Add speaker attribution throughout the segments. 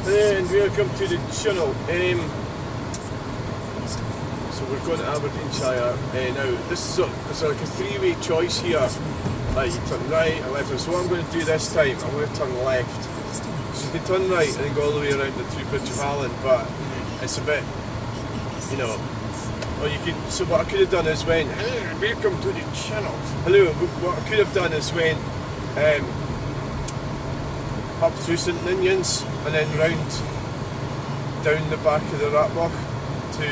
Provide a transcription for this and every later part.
Speaker 1: And welcome to the channel. So we're going to Aberdeenshire. Now this is it's like a three-way choice here. Like you turn right and left. So what I'm going to do this time, I'm going to turn left. So you can turn right and then go all the way around the through Bridge of Allen, but it's a bit, you know. Or you could. So what I could have done is went, hello, welcome to the channel. Hello. What I could have done is went up through St Ninians and then round down the back of the Ratloch to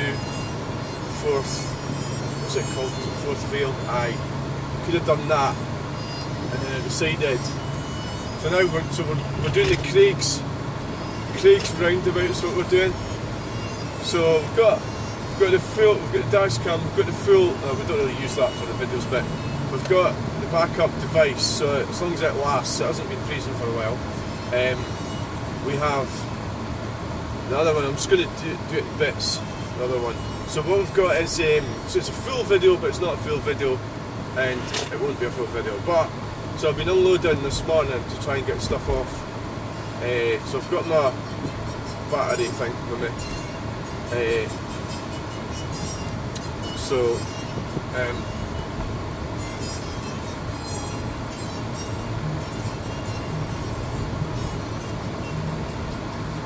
Speaker 1: what's it called? Fourth Vale. Aye. Could have done that, and then I decided. So now we're doing the Craig's roundabout. Is what we're doing. So we've got the dash cam, we've got the full. We don't really use that for the videos, but we've got the backup device. So as long as it lasts, it hasn't been freezing for a while. We have the other one. I'm just going to do it in bits. The other one. So what we've got is so it's a full video, but it's not a full video, and it won't be a full video. But so I've been unloading this morning to try and get stuff off. So I've got my battery thing with me.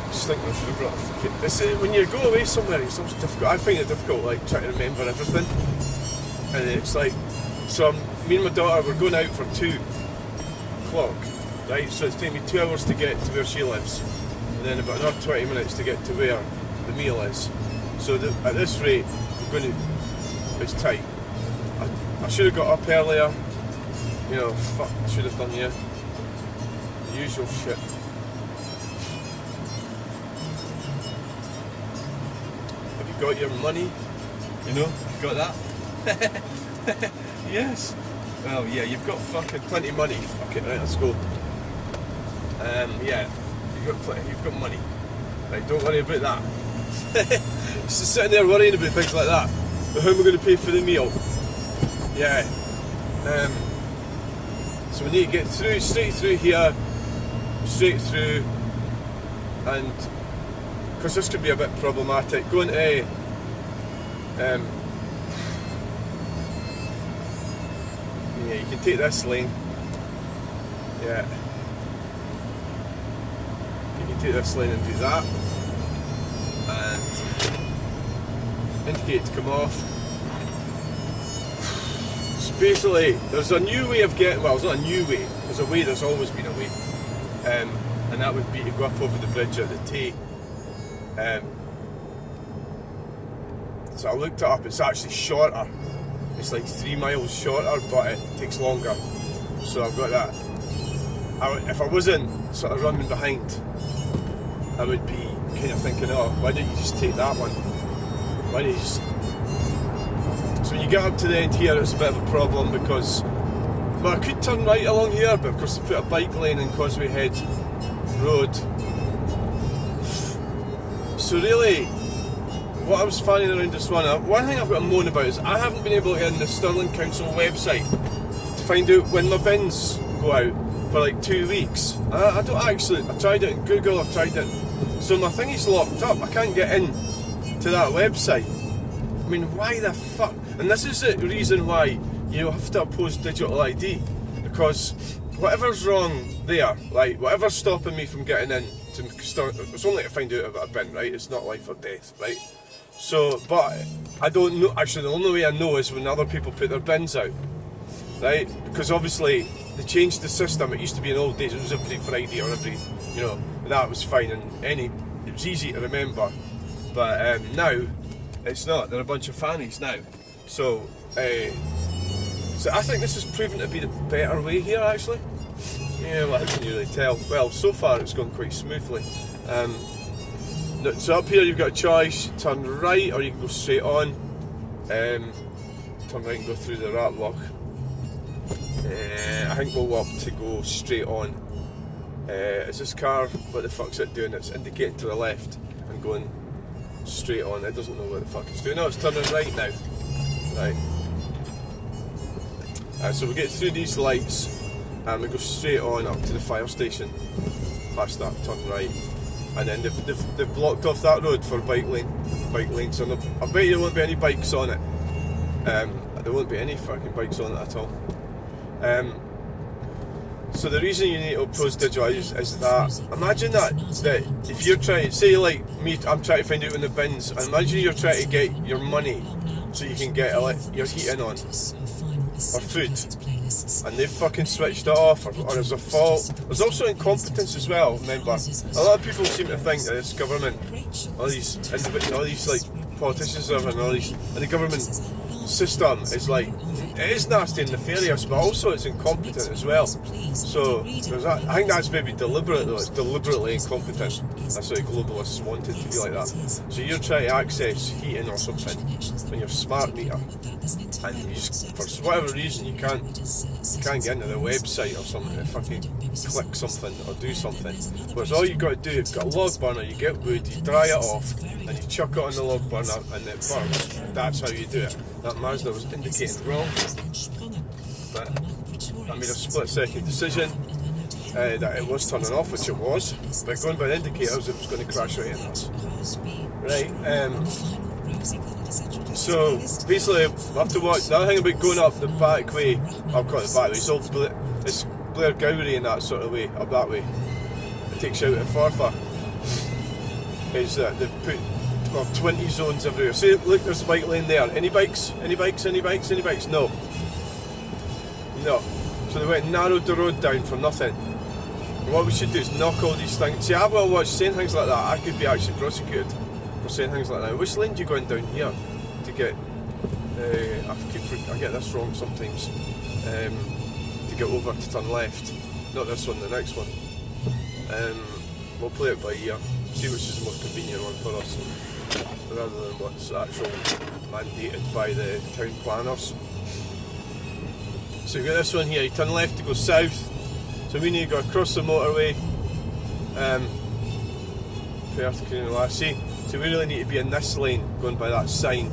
Speaker 1: I think I should have brought a fucking... when you go away somewhere, it's always difficult. I find it difficult, like, trying to remember everything. And it's like... So me and my daughter, we're going out for 2 o'clock, right? So it's taking me 2 hours to get to where she lives. And then about another 20 minutes to get to where the meal is. So at this rate, we're going to... It's tight. I should have got up earlier. You know, fuck, I should have done, yeah. The usual shit. Got your money, you know, you got that? Yes. Well, yeah, you've got fucking plenty of money. Fuck it, right, let's go. Yeah, you've got money. Right, don't worry about that. Just sitting there worrying about things like that. But how am I going to pay for the meal? Yeah. So we need to get through, straight through here, straight through, and because this could be a bit problematic. Going to yeah, you can take this lane. Yeah, you can take this lane and do that, and indicate to come off. So basically, there's a new way of getting. Well, it's not a new way. There's a way. There's always been a way, and that would be to go up over the bridge at the Tay. So I looked it up, it's actually shorter. It's like 3 miles shorter, but it takes longer. So I've got that. If I wasn't sort of running behind, I would be kind of thinking, oh, why don't you just take that one? Why don't you just... So when you get up to the end here, it's a bit of a problem because, well, I could turn right along here, but of course they put a bike lane in Causeway Head Road. So really, what I was finding around this one thing I've got to moan about is I haven't been able to get on the Stirling Council website to find out when my bins go out for like 2 weeks. I don't actually, I tried it in Google, I've tried it, so my thing is locked up, I can't get in to that website. I mean, why the fuck? And this is the reason why you have to oppose digital ID, because whatever's wrong there, like whatever's stopping me from getting in to start, it's only to find out about a bin, right? It's not life or death, right? So, but I don't know, actually the only way I know is when other people put their bins out, right? Because obviously they changed the system. It used to be in old days, it was every Friday or every, you know, that was fine, and it was easy to remember, but now it's not. They're a bunch of fannies now. So I think this is proven to be the better way here, actually. Yeah, well, how can you really tell? Well, so far it's gone quite smoothly. So up here you've got a choice, turn right or you can go straight on. Turn right and go through the Ratloch. I think we'll opt to go straight on. Is this car, what the fuck's it doing? It's indicating to the left and going straight on. It doesn't know what the fuck it's doing. No, it's turning right now. Right. So we get through these lights and we go straight on up to the fire station. Past that, turn right. and then they've blocked off that road for bike lanes, and I bet you there won't be any bikes on it. There won't be any fucking bikes on it at all. So the reason you need to post digital is that, imagine that if you're trying, say like me, I'm trying to find out in the bins, and imagine you're trying to get your money so you can get your heating on, or food, and they've fucking switched it off, or there's a fault. There's also incompetence as well, remember. A lot of people seem to think that this government, all these like politicians and the government system is like, it is nasty and nefarious, but also it's incompetent as well. So I think that's maybe deliberate though. It's deliberately incompetent. That's what the globalists wanted to be like that. So you're trying to access heating or something on your smart meter, and you just, for whatever reason, you can't get into the website or something to fucking click something or do something. Whereas all you got to do, you've got a log burner, you get wood, you dry it off, and you chuck it on the log burner, and it burns. That's how you do it. That Mazda was indicating wrong, but I made a split-second decision that it was turning off, which it was, but going by the indicators, it was going to crash right into us. Right. So basically, I have to watch. The other thing about going up the back way, I've got the back way. It's Blair Gowrie in that sort of way, up that way. It takes you out of Forfar. Is that they've put 20 zones everywhere. See, look, there's a bike lane there. Any bikes? Any bikes? No. So they went and narrowed the road down for nothing. And what we should do is knock all these things. See, I've got to watch saying things like that. I could be actually prosecuted for saying things like that. Which lane do you go in down here to get? I get this wrong sometimes. To get over to turn left. Not this one, the next one. We'll play it by ear. See which is the most convenient one for us, rather than what's actually mandated by the town planners. So you've got this one here, you turn left to go south, so we need to go across the motorway, so we really need to be in this lane, going by that sign,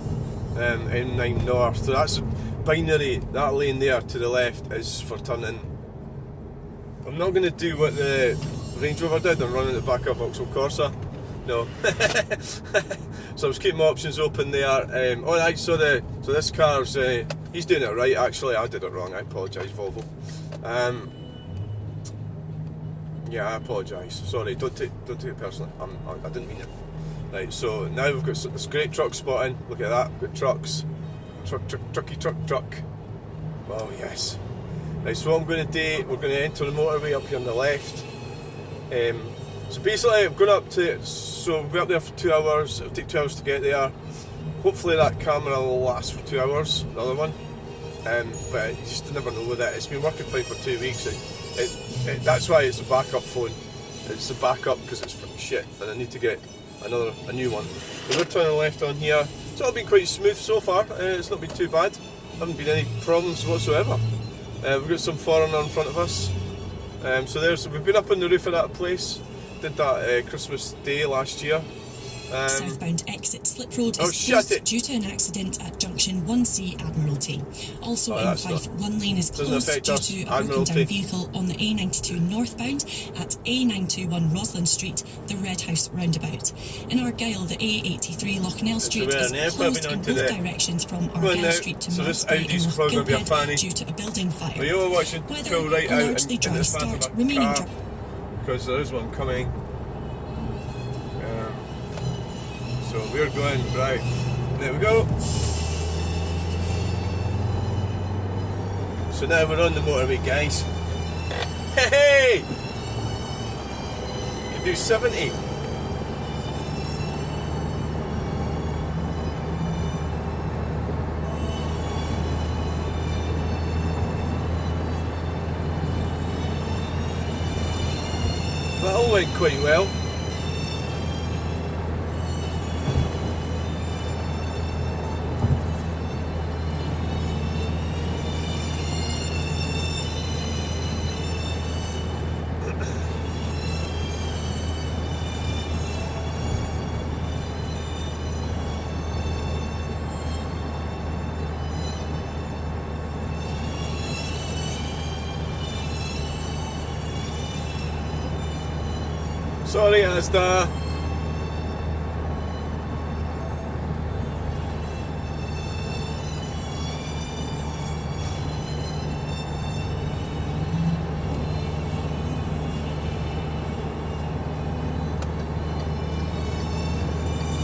Speaker 1: M9 North. So that's binary, that lane there to the left is for turning. I'm not going to do what the Range Rover did and run in the back of Vauxhall Corsa. No. So I was keeping my options open there. So this car's he's doing it right. Actually, I did it wrong. I apologise, Volvo. Yeah, I apologise. Sorry, don't take it personally. I didn't mean it. Right. So now we've got this great truck spotting. Look at that. We've got trucks. Truck. Oh yes. Right. So what I'm going to do, we're going to enter the motorway up here on the left. So basically I'm going up to, so we'll be up there for 2 hours, it'll take 2 hours to get there. Hopefully that camera will last for 2 hours, another one. But you just never know with it. It's been working fine for 2 weeks. That's why it's a backup phone. It's a backup because it's fucking shit, and I need to get a new one. So we're turning left on here. It's all been quite smooth so far. It's not been too bad. Haven't been any problems whatsoever. We've got some foreigner in front of us. So we've been up on the roof of that place. Did that Christmas Day last year.
Speaker 2: Southbound exit Slip Road is closed due to an accident at junction 1C Admiralty. Also in Fife, one lane is closed due to a broken down vehicle on the A92 northbound at A921 Roslyn Street, the Red House roundabout. In Argyll, the A83 Loughnell Street is closed in both directions from Argyll Street to Marsden in Lochgilphead due to a building fire. Weather, a largely dry start, remaining dry.
Speaker 1: Because there is one coming. So we're going, right, there we go. So now we're on the motorway, guys. Hey! You can do 70. That all went quite well. Sorry, Asda.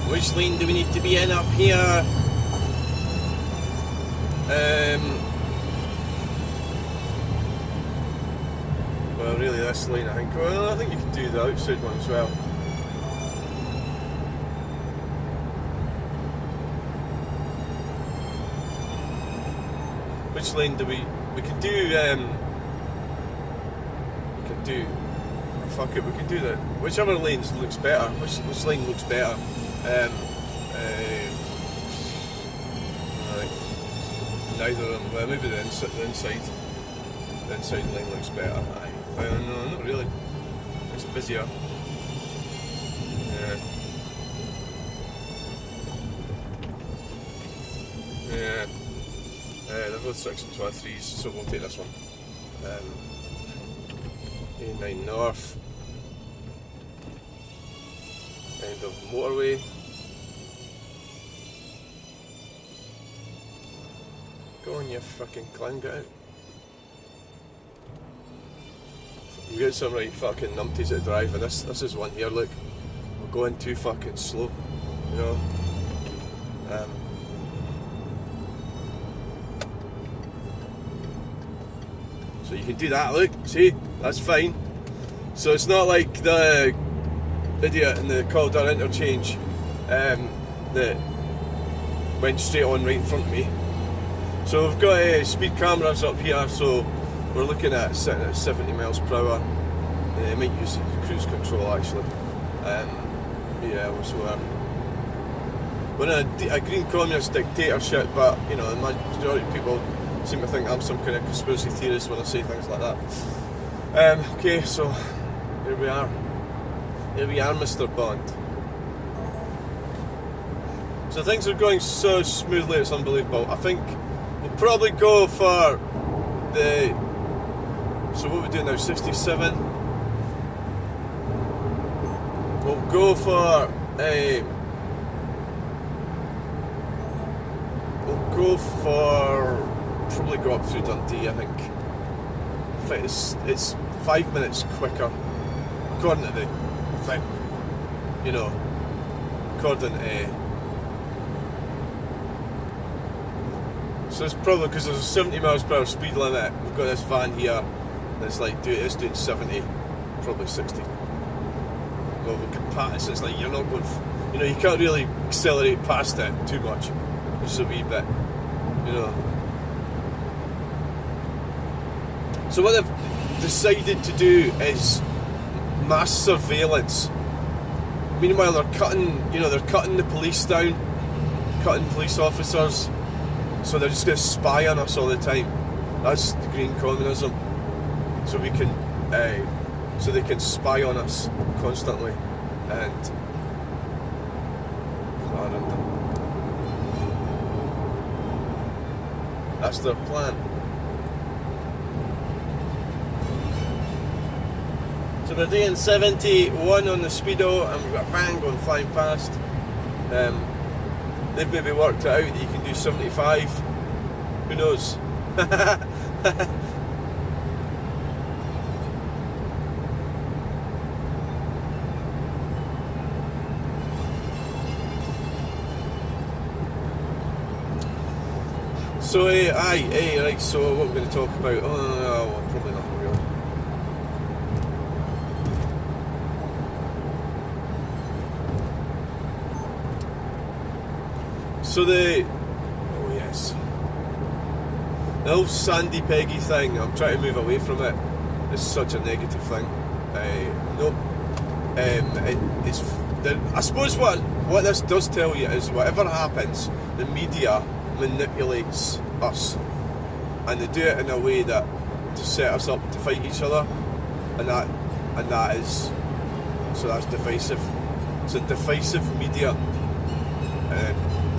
Speaker 1: Which lane do we need to be in up here? Well, really, this lane, I think. Well, I think you can do the outside one as well. Which lane do we can do? We can do. Fuck it, we can do that. Whichever lane looks better. Which lane looks better? Right. Neither of them. Well, maybe the inside. The inside lane looks better. Aye. Well, no, not really. It's busier. Yeah. Yeah. They're both 6 and 23s, so we'll take this one. A9 North. End of motorway. Go on, you fucking clown, get out. You get some right fucking numpties at drive, and this is one here, look. We're going too fucking slow, you know. So you can do that, look, see? That's fine. So it's not like the idiot in the Calder interchange that went straight on right in front of me. So we've got speed cameras up here, so we're looking at sitting at 70 miles per hour. They might use cruise control actually. Yeah, so we're in a green communist dictatorship, but you know, the majority of people seem to think I'm some kind of conspiracy theorist when I say things like that. Okay, so here we are. Here we are, Mr. Bond. So things are going so smoothly, it's unbelievable. I think we'll probably go for the... So what we do now, 67? We'll go for a... We'll go for... Probably go up through Dundee, I think. In fact, it's 5 minutes quicker, according to the thing, you know, according to... So it's probably because there's a 70 miles per hour speed limit. We've got this van here that's like, it's doing 70, probably 60. Well, we can pass, it's like you're not going, you know, you can't really accelerate past it too much, just a wee bit, you know. So what they've decided to do is mass surveillance. Meanwhile, they're cutting the police down, cutting police officers. So they're just going to spy on us all the time. That's the green communism. So we can, so they can spy on us constantly, and that's their plan. So we're doing 71 on the speedo, and we've got a van going flying past. They've maybe worked it out that you can do 75. Who knows? So, right, so what we're going to talk about? Well, probably not really. So the whole Sandy Peggy thing, I'm trying to move away from it. It's such a negative thing. I suppose what this does tell you is whatever happens, the media manipulates us, and they do it in a way that to set us up to fight each other, and that is, so that's divisive. It's a divisive media,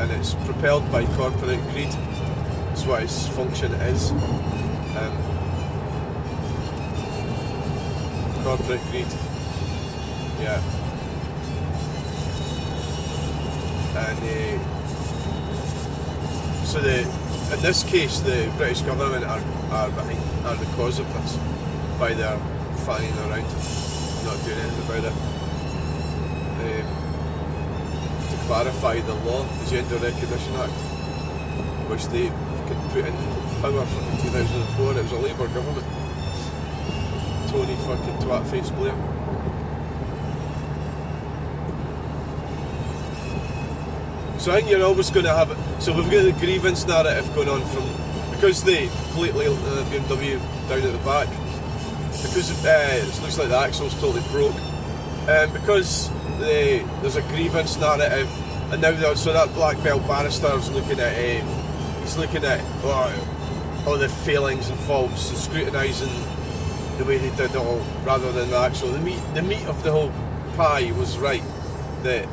Speaker 1: and it's propelled by corporate greed. That's what its function is. Corporate greed. Yeah. And so in this case, the British government are the cause of this by their fanning around, not doing anything about it. To clarify the law, the Gender Recognition Act, which they put in power from 2004, it was a Labour government. Tony fucking twat-face Blair. So I think you're always going to have it. So we've got the grievance narrative going on from, because they completely BMW down at the back, because it looks like the axle's totally broke, because there's a grievance narrative, and now so that black belt barrister's looking at he's looking at all the failings and faults and scrutinising the way they did it all, rather than the actual the meat of the whole pie was right, that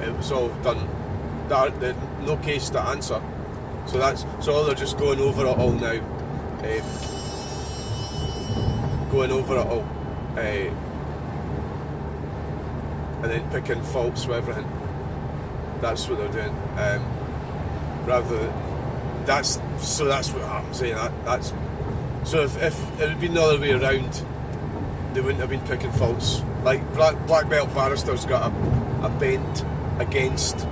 Speaker 1: it was all done. No case to answer, so they're just going over it all now, and then picking faults with everything. That's what they're doing. That's what I'm saying. That's so if it had been the other way around, they wouldn't have been picking faults. Like black belt barrister's got a bent against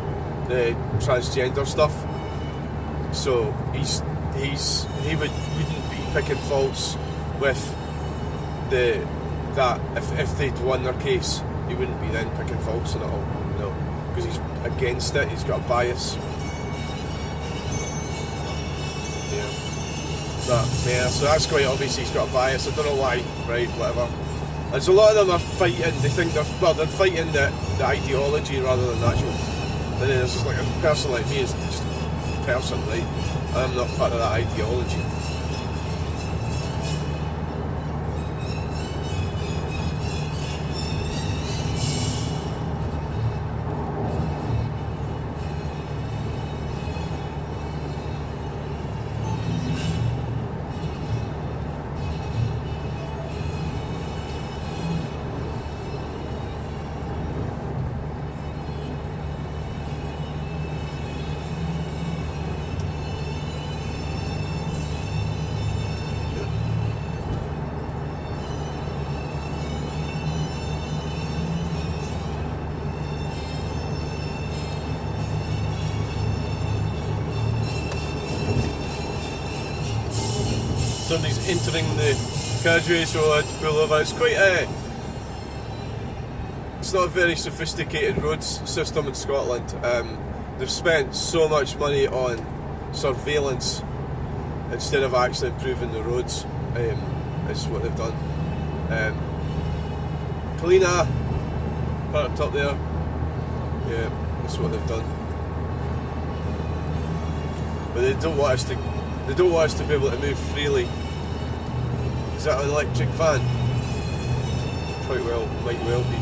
Speaker 1: the transgender stuff, so he wouldn't be picking faults with that if they'd won their case, he wouldn't be then picking faults in it all. No, because he's against it. He's got a bias. So that's quite obvious. He's got a bias. I don't know why. Right, whatever. And so a lot of them are fighting. They think they're fighting the ideology rather than the actual. And then there's just like a person like me is just a person, right? I'm not part of that ideology. Somebody's entering the carriageway, so I had to pull over. It's quite it's not a very sophisticated roads system in Scotland. They've spent so much money on surveillance instead of actually improving the roads. Is what they've done. Kalina, parked up there. Yeah, that's what they've done. But they don't want us to be able to move freely. Is that an electric van? Might well be.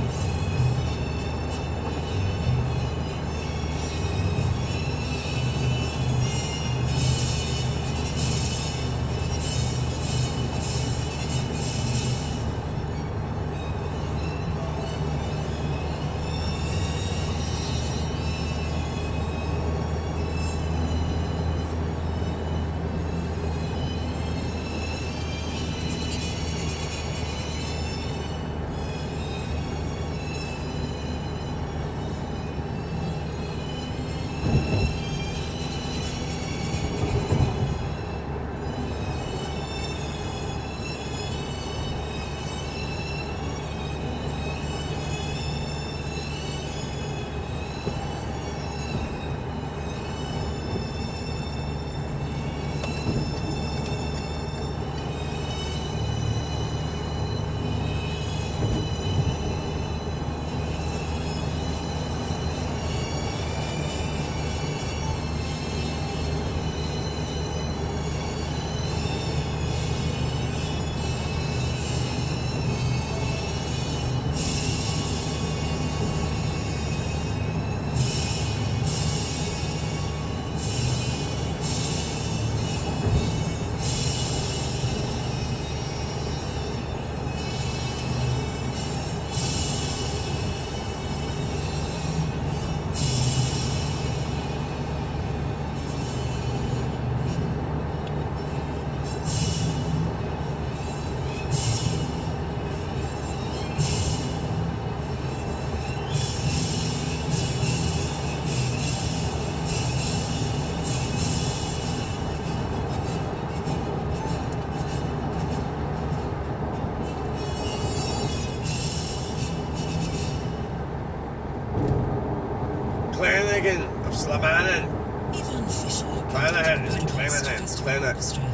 Speaker 1: Flanagan of Slamanan.
Speaker 2: Yvonne Fisher.
Speaker 1: Flanagan, is it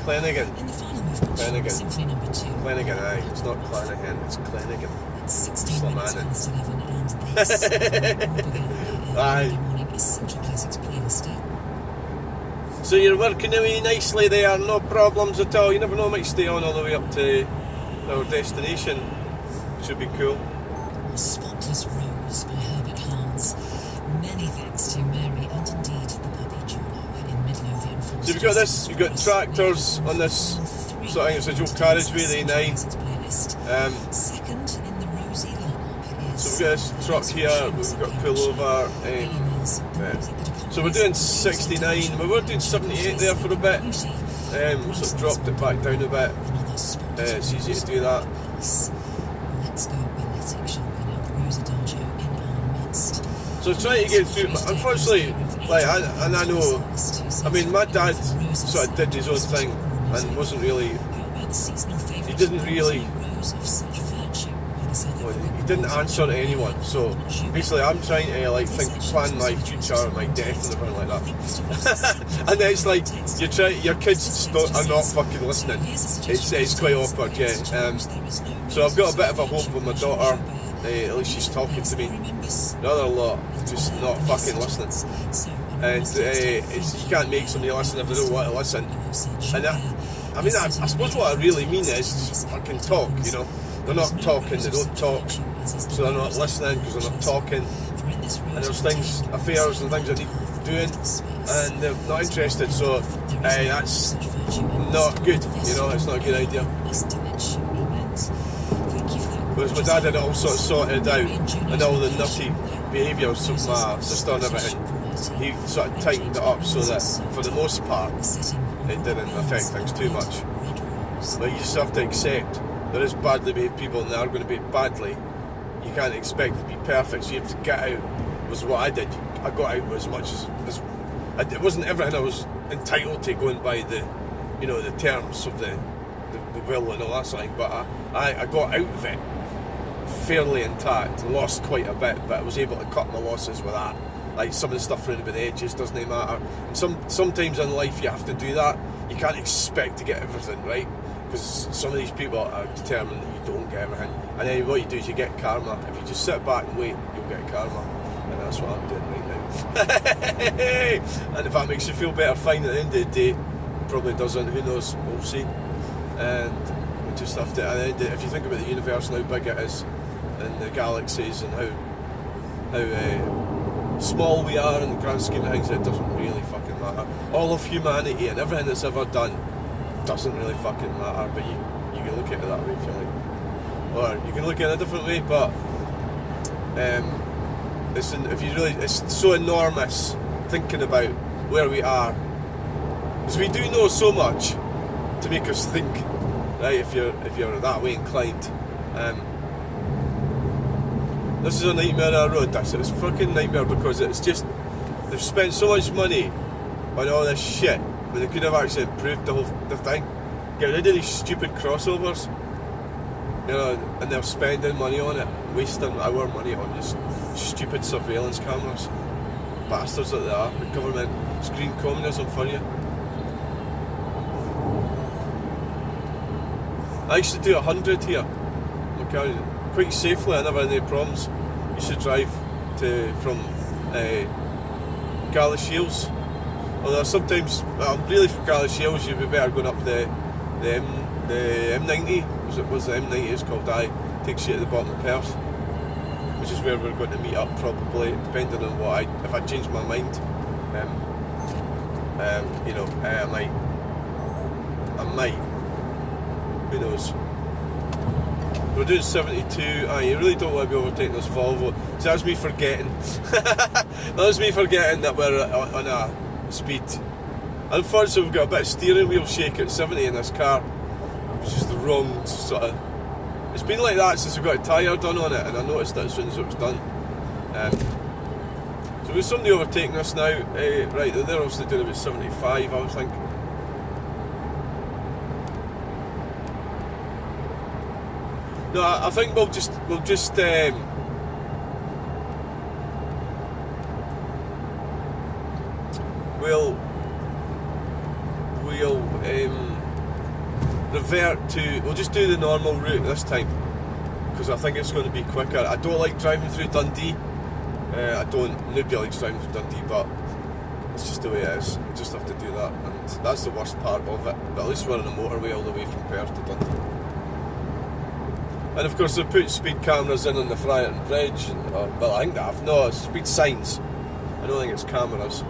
Speaker 1: Flanagan?
Speaker 2: In the final movement,
Speaker 1: Flanagan.
Speaker 2: Symphony Number 2.
Speaker 1: Flanagan, aye. It's not Flanagan, it's Flanagan.
Speaker 2: It's 16 minutes past 11 and this
Speaker 1: Aye.
Speaker 2: morning is Central Classics playlist.
Speaker 1: So you're working away nicely there, no problems at all. You never know, I might stay on all the way up to our destination. Should be cool.
Speaker 2: Spotless Rose by Herbert Hans. Many thanks to Mary and indeed the puppy Juno in Midlothian.
Speaker 1: So you've got this, you've got tractors on this, so I think it's a dual carriageway, the A9.
Speaker 2: Second in the Rosie lineup is.
Speaker 1: So we've got this truck here, we've got pullover. So we're doing 69, we were doing 78 there for a bit. We sort of dropped it back down a bit. It's easy to do that.
Speaker 2: Let's go balletic shopping at the Rosa Dojo in our midst.
Speaker 1: So trying to get through, but unfortunately, like, I know, I mean, my dad sort of did his own thing and wasn't really, he didn't really, well, he didn't answer to anyone, so basically I'm trying to like plan my future, my death and everything like that. And then it's like, your kids are not fucking listening. It's quite awkward, yeah. So I've got a bit of a hope with my daughter. At least she's talking to me. The other lot just not fucking listening. And you can't make somebody listen if they don't want to listen. And I suppose what I really mean is just fucking talk, you know. They're not talking, they don't talk, so they're not listening because they're not talking. And there's things, affairs and things I need doing, and they're not interested, so that's not good, you know, it's not a good idea. Whereas my dad had it all sort of sorted out, and all the nutty behaviours of my sister and everything, he sort of tightened it up so that, for the most part, it didn't affect things too much. But you just have to accept there is badly behaved people and they are going to be badly. You can't expect it to be perfect, so you have to get out, was what I did. I got out as much as it wasn't everything I was entitled to going by the, you know, the terms of the will and all that sort of thing, but I got out of it fairly intact, lost quite a bit, but I was able to cut my losses with that. Like some of the stuff around about the edges doesn't matter. And sometimes in life you have to do that. You can't expect to get everything right, because some of these people are determined that you don't get everything, and then what you do is you get karma. If you just sit back and wait, you'll get karma, and that's what I'm doing right now. And if that makes you feel better, fine. At the end of the day, probably doesn't, who knows, we'll see. And we just have to, and if you think about the universe and how big it is, and the galaxies, and how small we are in the grand scheme of things, it doesn't really fucking matter. All of humanity and everything that's ever done doesn't really fucking matter, but you can look at it that way if you like. Or you can look at it a different way, but it's so enormous thinking about where we are. Because we do know so much to make us think, right, if you're that way inclined. This is a nightmare on a road, this. It's a fucking nightmare because it's just, they've spent so much money on all this shit when they could have actually improved the thing. Get rid of these stupid crossovers, you know, and they're spending money on it, wasting our money on just stupid surveillance cameras. Bastards that they are. The government screen communism for you. I used to do 100 here, okay, quite safely. I never had any problems. You should drive from Galashiels. Although sometimes, really from Galashiels, you'd be better going up the M90. Was the M90 is called? Takes you to the bottom of Perth, which is where we're going to meet up probably, depending on if I change my mind. You know, I might. Who knows? We're doing 72. You really don't want to be overtaking this Volvo. So that's me forgetting. That's me forgetting that we're on a speed. Unfortunately, we've got a bit of steering wheel shake at 70 in this car, which is the wrong sort of. It's been like that since we got a tyre done on it, and I noticed that as soon as it was done. So we've somebody overtaking us now. Right, they're obviously doing about 75, I would think. No, I think we'll just we'll revert to, we'll just do the normal route this time, because I think it's going to be quicker. I don't like driving through Dundee. Nobody likes driving through Dundee, but it's just the way it is. We just have to do that, and that's the worst part of it. But at least we're on a motorway all the way from Perth to Dundee. And of course they've put speed cameras in on the Friarton Bridge, and, well, I think they have. No, it's speed signs. I don't think it's cameras.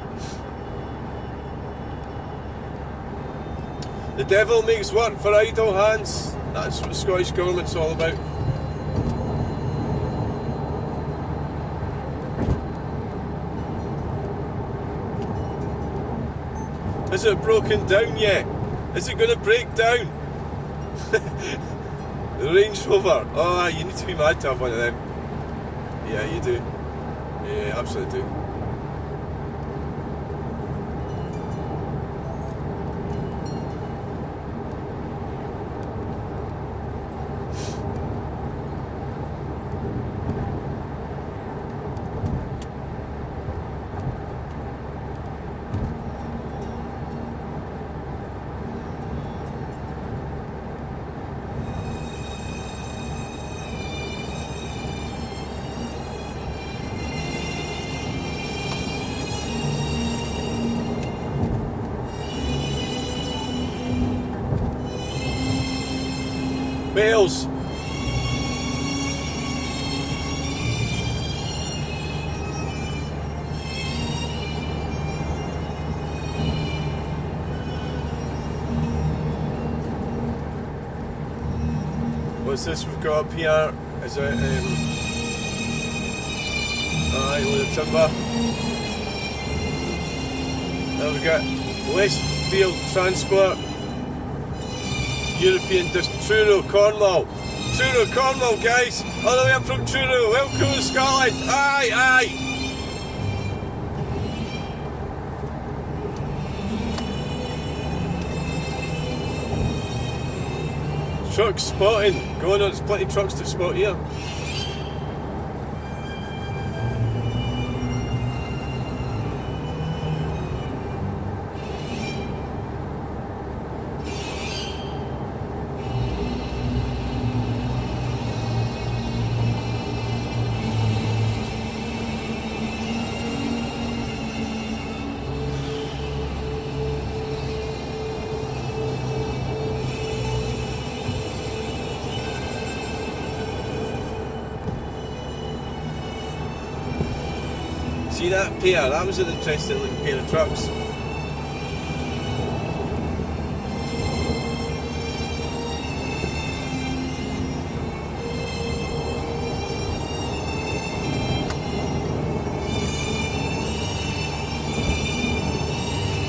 Speaker 1: The devil makes work for idle hands. That's what the Scottish Government's all about. Is it broken down yet? Is it going to break down? The Range Rover. Oh, you need to be mad to have one of them. Yeah, you do. Yeah, absolutely do. Wales. What's this we've got up here? Is it alright, load of timber. There we go. Westfield Transport. European Truro, Cornwall. Truro, Cornwall, guys. All the way up from Truro. Welcome to Scotland. Aye, aye. Truck spotting. Going on, there's plenty of trucks to spot here. See that pair? That was an interesting looking pair of trucks.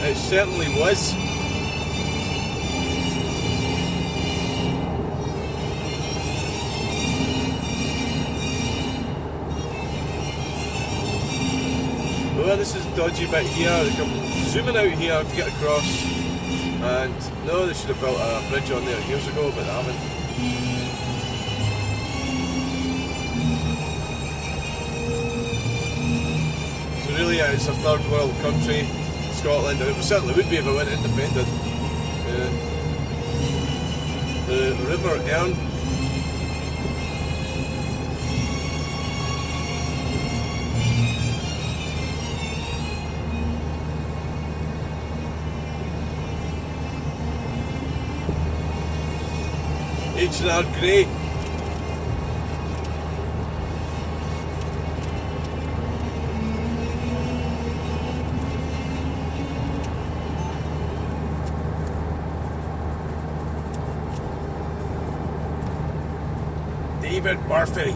Speaker 1: It certainly was. Well, this is a dodgy bit here. They come zooming out here to get across, and no, they should have built a bridge on there years ago, but they haven't. So really, it's a third world country, Scotland, and it certainly would be if it went independent. The River Erne. H&R Grey. David Murphy.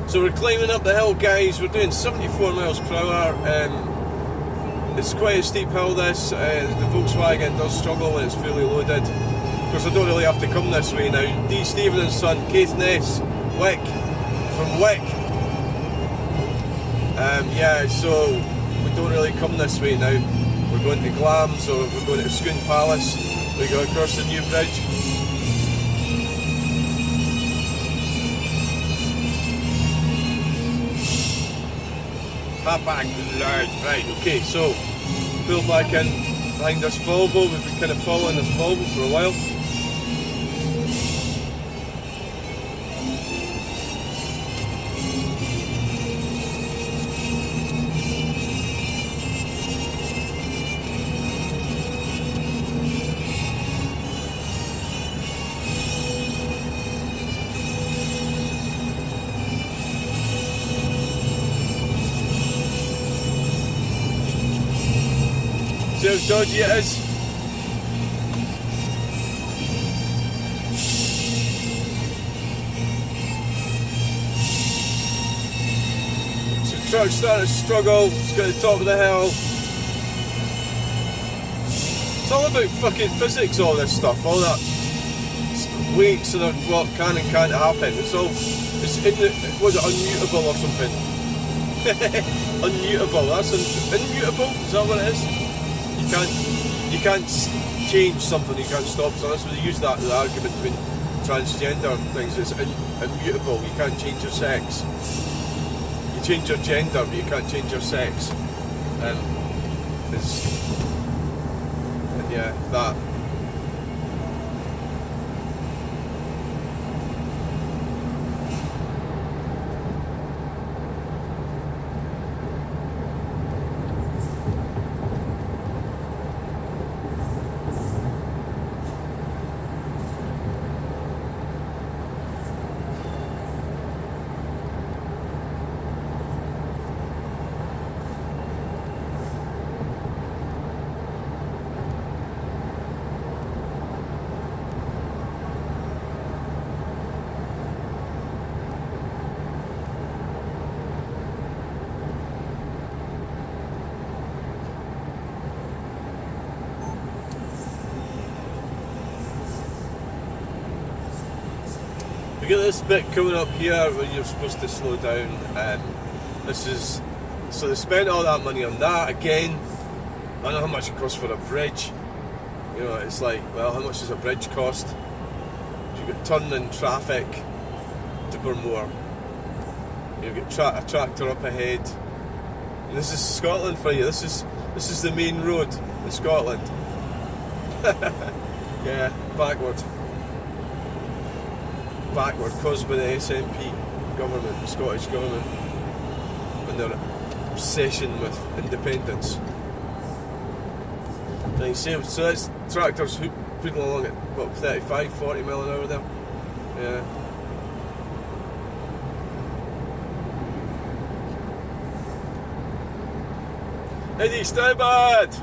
Speaker 1: So we're climbing up the hill, guys. We're doing 74 miles per hour. It's quite a steep hill, this. The Volkswagen does struggle when it's fully loaded. Of course, I don't really have to come this way now. D. Stephen and Son, Caithness, Wick, from Wick. Yeah, so we don't really come this way now. We're going to Glams, or we're going to Scone Palace. We go across the new bridge. back loud. Right, okay, so pull back in behind this Volvo. We've been kind of following this Volvo for a while. See how dodgy it is? So the truck's starting to struggle, it's got the top of the hill. It's all about fucking physics, all this stuff, all that weights and what can and can't happen. It's in the, was it unmutable or something? Unmutable, that's immutable, is that what it is? You can't change something, you can't stop. So that's where they use that the argument between transgender things. It's immutable. You can't change your sex. You change your gender, but you can't change your sex. And yeah, that. We get this bit coming up here where you're supposed to slow down. So they spent all that money on that again. I don't know how much it costs for a bridge. You know, it's like, well, how much does a bridge cost? You get turning traffic to Burmore. You get a tractor up ahead. And this is Scotland for you. This is the main road in Scotland. Yeah, backward caused by the SNP government, the Scottish government, and their obsession with independence. And you see, so that's tractors putting along at what, 35, 40 mile an hour there. Yeah. Eddie, stay bad!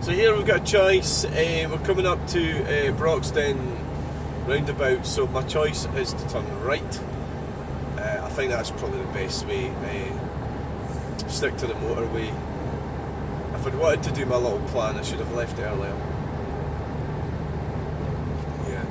Speaker 1: So here we've got a choice. We're coming up to Broxden roundabout, so my choice is to turn right. I think that's probably the best way. Stick to the motorway. If I'd wanted to do my little plan, I should have left earlier. Yeah.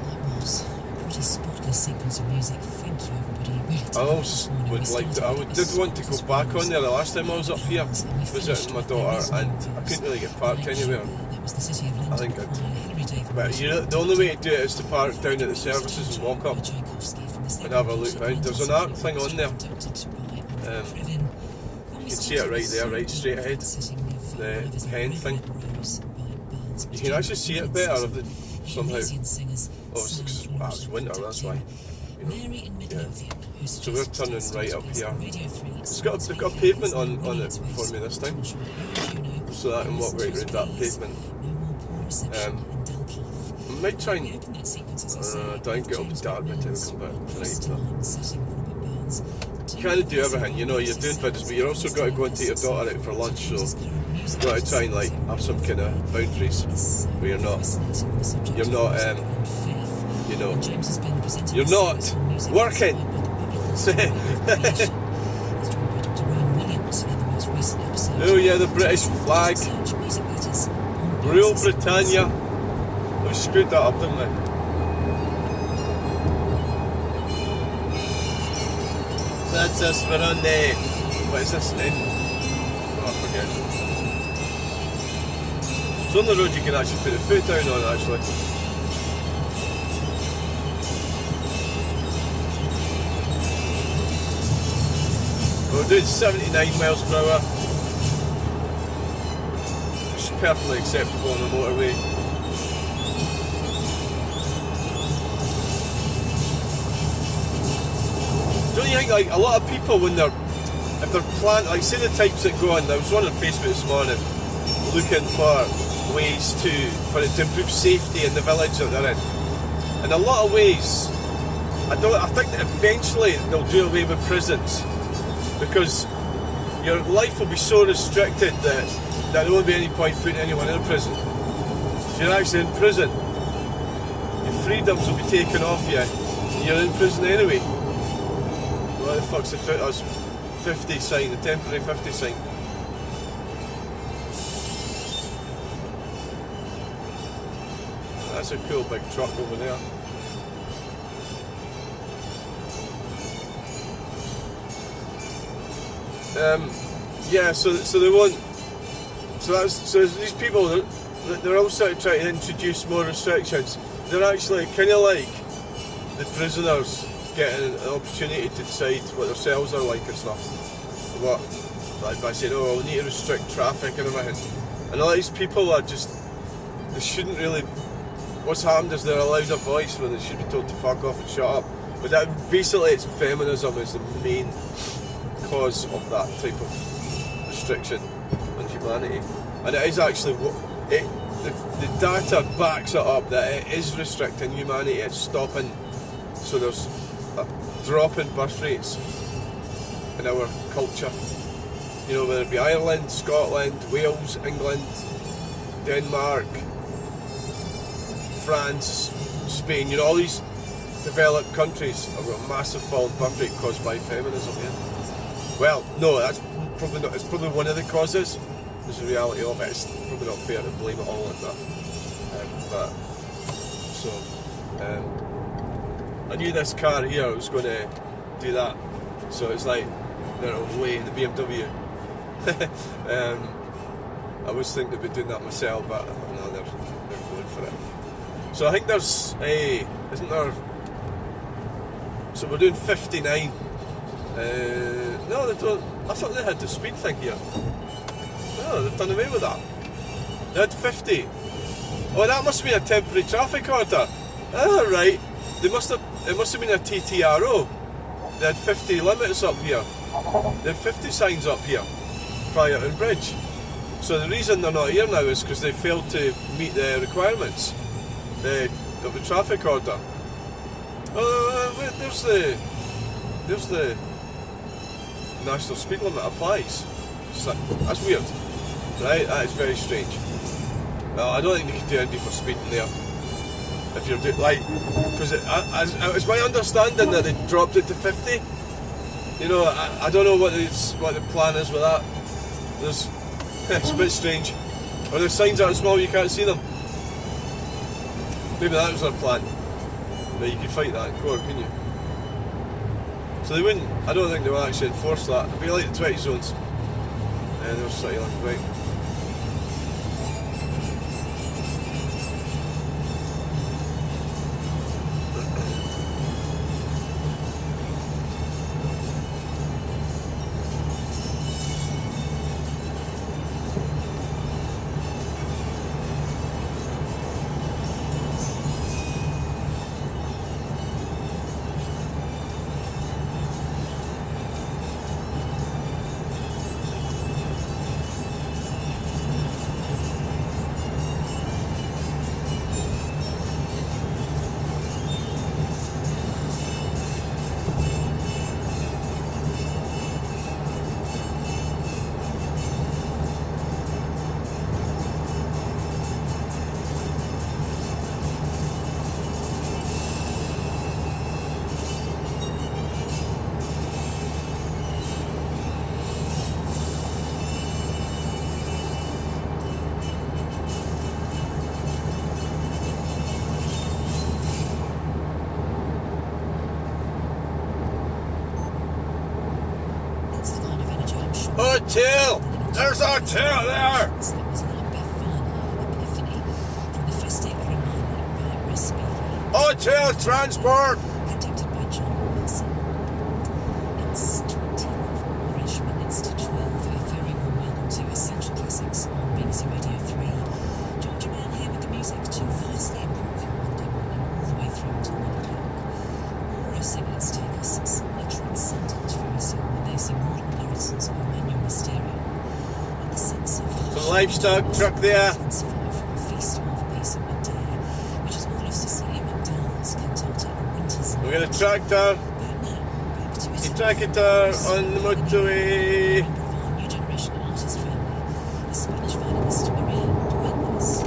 Speaker 2: That was a pretty spotless sequence of music. Thank you, everybody.
Speaker 1: I also would like to. Did want to go back on there. The last time I was up here visiting my daughter, and I couldn't really get parked anywhere. I think the only way to do it is to park down at the services and walk up and have a look around. There's an art thing on there. You can see it right there, right straight ahead. The pen thing. You can actually see it better if somehow. Obviously, because it's winter, that's why. You know, yeah. So we're turning right up here. They've got a pavement on it for me this time, so that I can walk right around that pavement. I might try and don't get up dark by the time we come back tonight. You can't do everything, you know. You're doing videos, but you've also got to go and take your daughter out for lunch. So you've got to try and have some kind of boundaries where you're not working. Oh yeah, the British flag. Rule Britannia. We screwed that up, didn't we? So that's us, we're on the... What is this in? Oh, I forget. It's on the road you can actually put the foot down on, actually. We're doing 79 miles per hour. Which is perfectly acceptable on the motorway. Don't you think, like, a lot of people when if they're planning, like, say the types that go on, I was on Facebook this morning looking for ways for it to improve safety in the village that they're in. In a lot of ways, I think that eventually they'll do away with prisons, because your life will be so restricted that there won't be any point putting anyone in a prison. So you're actually in prison, your freedoms will be taken off you, and you're in prison anyway. What the fuck's the 50 sign, the temporary 50 sign? That's a cool big truck over there. Yeah, so they want. So these people, they're also trying to introduce more restrictions. They're actually kind of like the prisoners getting an opportunity to decide what their cells are like and stuff. What, like by saying, oh, we need to restrict traffic and everything. And all these people are just, they shouldn't really. What's happened is they're allowed a voice when they should be told to fuck off and shut up. But that basically, it's feminism is the main cause of that type of restriction on humanity, and it is actually the data backs it up that it is restricting humanity. It's stopping. So there's a drop in birth rates in our culture. You know, whether it be Ireland, Scotland, Wales, England, Denmark, France, Spain. You know, all these developed countries have got a massive fall in birth rate caused by feminism. Yeah. Well, no, that's probably not. It's probably one of the causes. There's the reality of it. It's probably not fair to blame it all on that. I knew this car here was going to do that. So it's like they're away in the BMW. I was thinking about doing that myself, but no, they're going for it. So I think there's isn't there? So we're doing 59. No, they don't. I thought they had the speed thing here. No, they've done away with that. They had 50. Oh, that must have been a temporary traffic order. Oh, right. It must have been a TTRO. They had 50 limits up here. They had 50 signs up here, Friartown Bridge. So the reason they're not here now is because they failed to meet the requirements of the traffic order. Wait, there's the national speed limit applies. That's weird, right? That is very strange. Well, I don't think they can do anything for speeding there. If you're because it's my understanding that they dropped it to 50. You know, I don't know what the plan is with that. It's a bit strange. Or the signs are small, you can't see them. Maybe that was their plan. But you could fight that in court, couldn't you? So they wouldn't. I don't think they will actually enforce that. It'd be like the 20 zones. And they're slightly left right. Hotel! There's our hotel there!
Speaker 2: That was an epiphany from the Feste Romana by Respighi.
Speaker 1: Hotel transport!
Speaker 2: Conducted by John Wilson. It's 24-ish minutes to 12. A very warm welcome to Essential Classics on BBC Radio 3. Georgia Man here with the music to vastly improve your Monday morning all the way through till 1 o'clock. Aura singers take us somewhere transcendent very soon when they sing modern baritons or manual mysteria. And the sense of
Speaker 1: Some livestock truck there.
Speaker 2: intensify from a feast of peace at midday, which is all of Cecilia McDowell's cantata Winters.
Speaker 1: We're gonna tractor.
Speaker 2: But now, back to
Speaker 1: The
Speaker 2: it.
Speaker 1: tractor on the motorway.
Speaker 2: Member of our new generation artist family, the Spanish violinist Maria Duenas.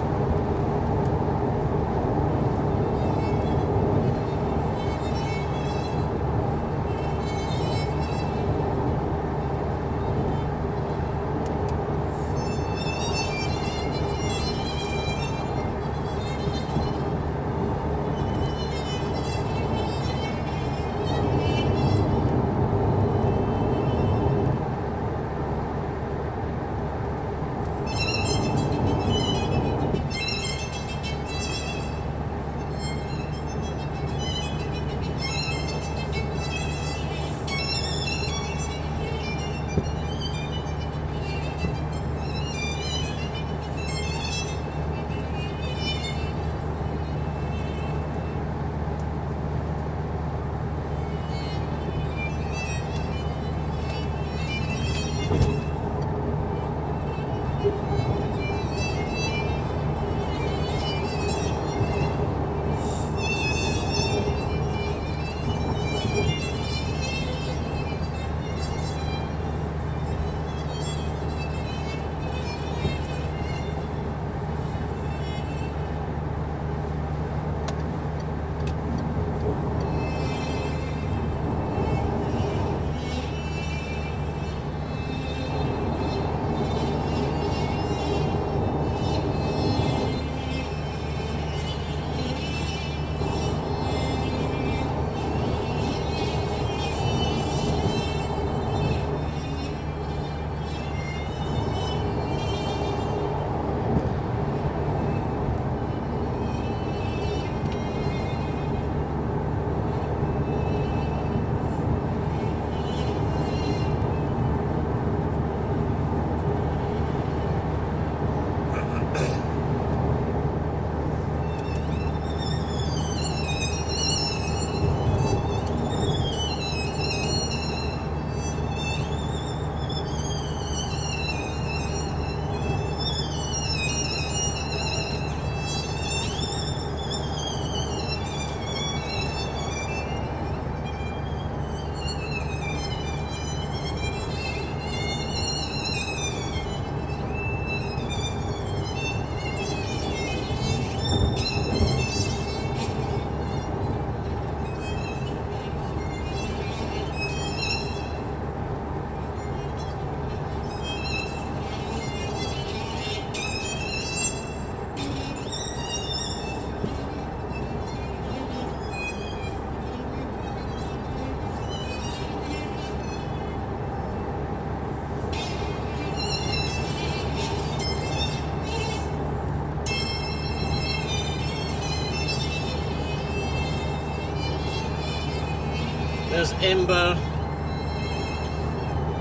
Speaker 1: There's Ember.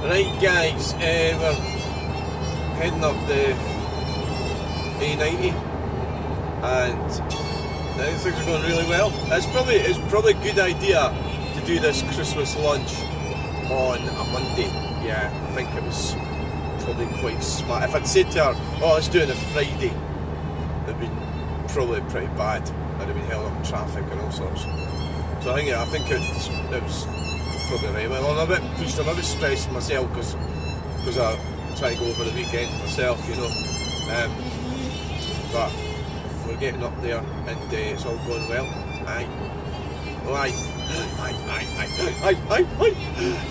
Speaker 1: Right guys, we're heading up the A90 and things are going really well. It's probably a good idea to do this Christmas lunch on a Monday. Yeah, I think it was probably quite smart. If I'd said to her, oh, let's do it on a Friday, it'd been probably pretty bad. I'd have been held up in traffic and all sorts. So I think it was probably right. Well, I'm a bit pushed, I'm a bit stressed myself because I try to go over the weekend myself, you know. But we're getting up there and it's all going well. Aye. Oh, aye. Aye.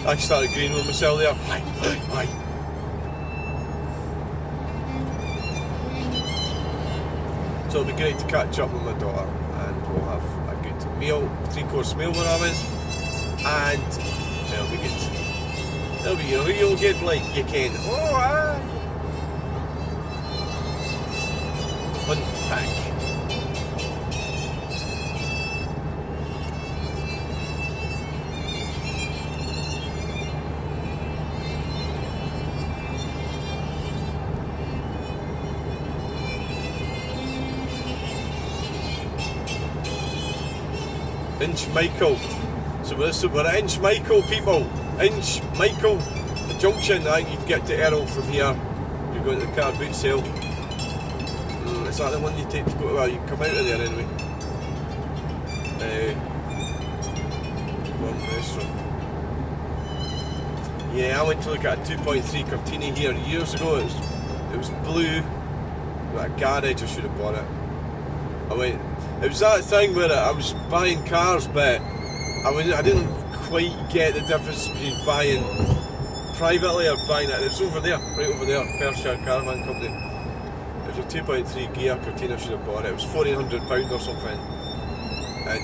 Speaker 1: I started agreeing with myself there. Aye. So it'll be great to catch up with my daughter and we'll have a good meal, 3-course meal we're having, and it'll be good. There'll be a real good, like, you can. Oh, aye. Hunt pack. Inch Michael. So we're at Inch Michael, people. Inch Michael Junction. I think you can get to Errol from here. You're going to the car boot sale. Is that the one you take to go to? Well, you come out of there anyway. One restaurant. Yeah, I went to look at a 2.3 Cortina here years ago. It was blue. Got a garage. I should have bought it. It was that thing where I was buying cars, but I didn't quite get the difference between buying privately or buying it. It was over there, right over there, Perthshire Caravan Company. It was a 2.3 gear Cortina. I should have bought it. It was £1,400 or something. And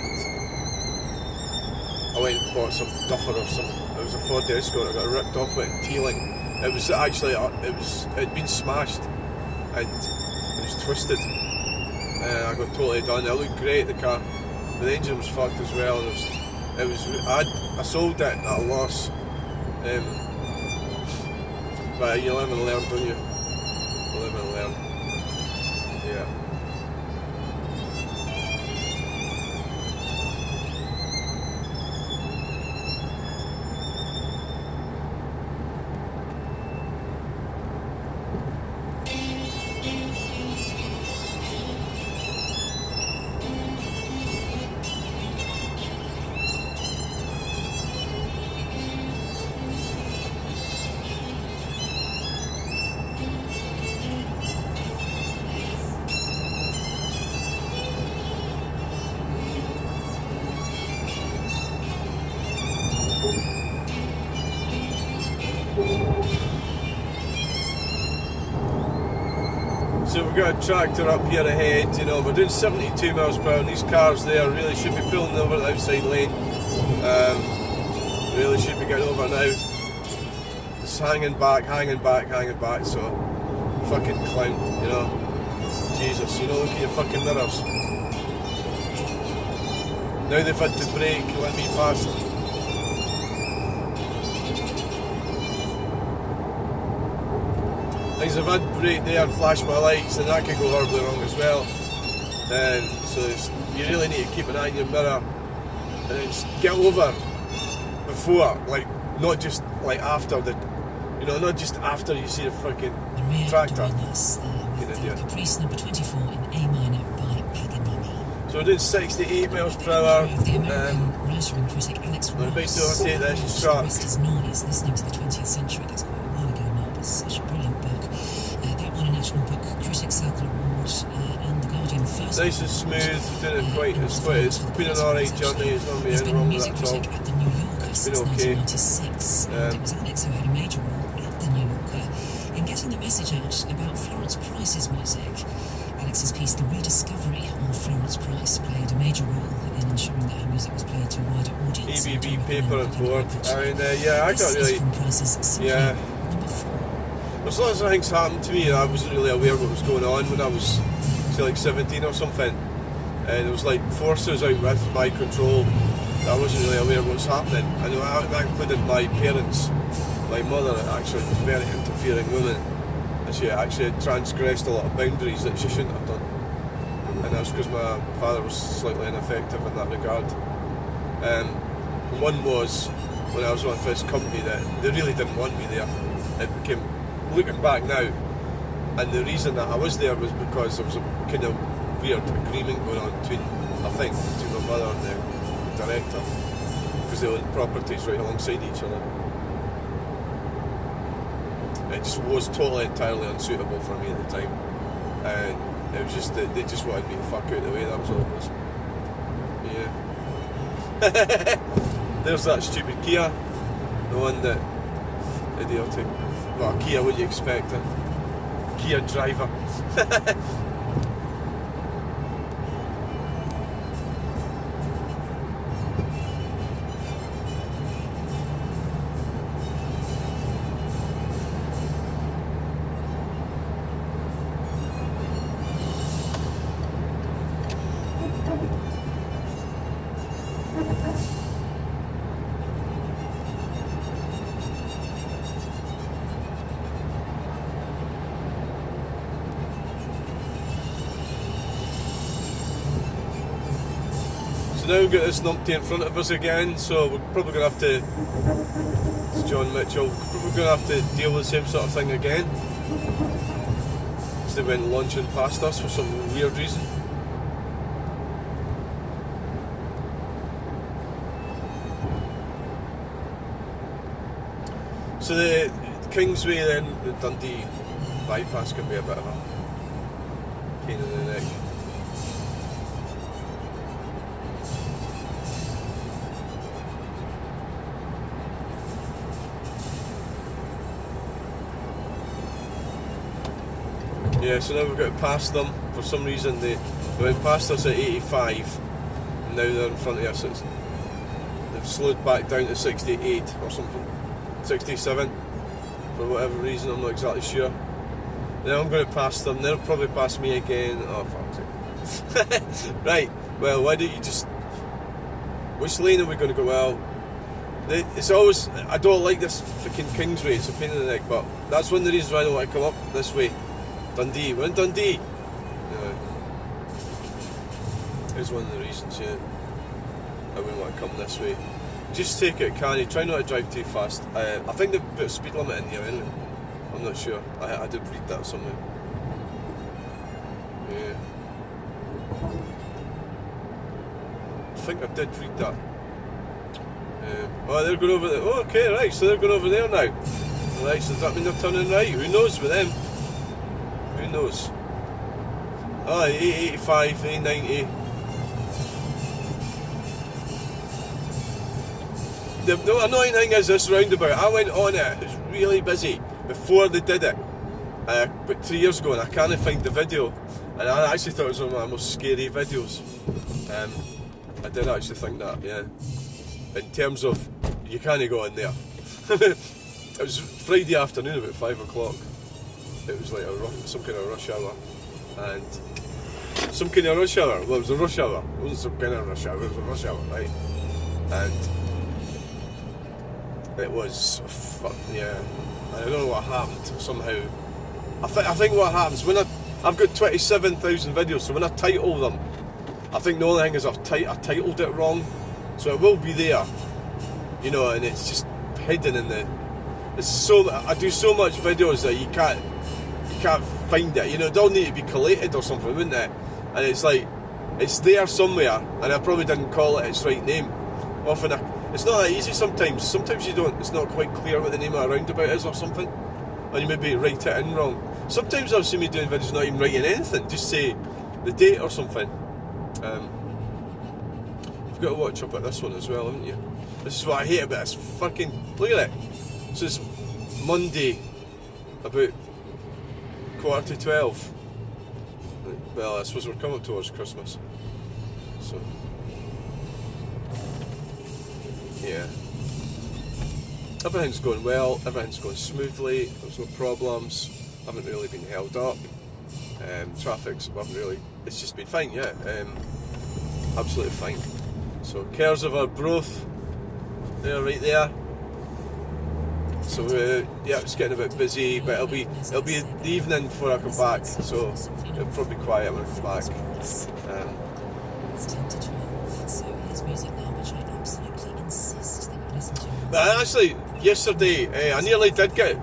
Speaker 1: I went and bought some duffer or something. It was a Ford Escort. I got ripped off with it, Teeling. It was actually, it'd been smashed and it was twisted. I got totally done. It looked great, the car, but the engine was fucked as well. I sold it at a loss. But you live and learn, don't you? You live and learn. Yeah. So we've got a tractor up here ahead, you know, we're doing 72 miles per hour, and these cars there really should be pulling over the outside lane. Really should be getting over now. Just hanging back, so fucking clown, you know. Jesus, you know, look at your fucking mirrors. Now they've had to brake, let me past. Things I've had brake there and flash my lights, and that could go horribly wrong as well. So you really need to keep an eye on your mirror and then just get over before, like, not just like after the, you know, not just after you see the fucking tractor.
Speaker 2: Caprice number 24 in A minor by Paganini.
Speaker 1: So we're doing 68 miles per hour.
Speaker 2: The American writer and critic Alex
Speaker 1: we're about to overtake this
Speaker 2: truck.
Speaker 1: truck.
Speaker 2: Is noise, listening to the 20th century. That's quite a while ago now, but it's such a brilliant book. That won a National Book Critics Circle Award and the Guardian first.
Speaker 1: Nice and smooth, doing it quite. It's been an alright journey. It's not
Speaker 2: He's
Speaker 1: been
Speaker 2: been a
Speaker 1: wrong
Speaker 2: music
Speaker 1: with that at all.
Speaker 2: critic at the New Yorker since
Speaker 1: okay.
Speaker 2: 1996. And it was Alex who had a major role at the New Yorker in getting the message out about Florence Price's music. Alex's piece, The Rediscovery of Florence Price, played a major role in ensuring that her music was played to a wider audience.
Speaker 1: ABB paper and board. I mean, yeah, I got really. Yeah. There's lots of things happened to me, and I wasn't really aware what was going on when I was, say, like 17 or something. And there was like forces out with my control that I wasn't really aware of what was happening. And that included my parents. My mother actually was a very interfering woman, and she actually had transgressed a lot of boundaries that she shouldn't have done. And that's because my father was slightly ineffective in that regard. One was when I was on for this company that they really didn't want me there. It became, looking back now, and the reason that I was there was because there was a kind of weird agreement going on between my mother and the director, because they owned properties right alongside each other. It just was totally entirely unsuitable for me at the time, and it was just that they just wanted me to fuck out of the way. That was all it was. Yeah. There's that stupid Kia, the one that idiotic. Well, Kia, what do you expect? A Kia driver. now we've got this numpty in front of us again, so we're probably going to have to, it's John Mitchell, we're probably going to have to deal with the same sort of thing again. Because they went launching past us for some weird reason. So the Kingsway then, the Dundee bypass can be a bit of a pain in the neck. Yeah, so now we've got past them. For some reason they went past us at 85 and now they're in front of us. They've slowed back down to 68 or something. 67 for whatever reason, I'm not exactly sure. Now I'm going to pass them, they'll probably pass me again. Oh fuck's sake. Right, well, why don't you just, which lane are we going to go? Well, it's always, I don't like this freaking Kingsway, it's a pain in the neck, but that's one of the reasons why I don't want to come up this way. Dundee, we're in Dundee. It's one of the reasons, yeah, I wouldn't want to come this way. Just take it canny, try not to drive too fast. I think they've put a speed limit in here anyway. I'm not sure. I did read that somewhere. Yeah. I think I did read that. Oh, they're going over there. Oh, okay, right, so they're going over there now. Right, so does that mean they're turning right? Who knows with them? Who knows? Oh, 885, 890. The annoying thing is this roundabout, I went on it was really busy before they did it, about 3 years ago, and I can't find the video, and I actually thought it was one of my most scary videos. I did actually think that, yeah, in terms of, you can't go in there. It was Friday afternoon about 5 o'clock, it was like some kind of rush hour, and some kind of rush hour, well it was a rush hour, it wasn't some kind of rush hour, it was a rush hour, right, and it was, yeah, I don't know what happened, somehow, I think what happens, when I've got 27,000 videos, so when I title them, I think the only thing is I titled it wrong, so it will be there, you know, and it's just hidden in the, I do so much videos that you can't find it, you know, it'll need to be collated or something, wouldn't it, and it's like, it's there somewhere, and I probably didn't call it its right name, often it's not that easy sometimes you don't, it's not quite clear what the name of a roundabout is or something, or you maybe write it in wrong. Sometimes I've seen me doing videos not even writing anything, just say the date or something. You've got to watch up at this one as well, haven't you? This is what I hate about this fucking, look at it. So it's Monday, about 11:45. Well, I suppose we're coming towards Christmas, so yeah, everything's going well, everything's going smoothly, there's no problems, haven't really been held up, traffic's haven't really, it's just been fine, yeah, absolutely fine. So Cares of Arbroath, there, right there. So yeah, it's getting a bit busy, but it'll be the evening before I come back, so it'll probably be quiet when I come back.
Speaker 2: It's 10 to 12, so here's music now, which I absolutely insist that you listen to.
Speaker 1: But actually, yesterday, I nearly did get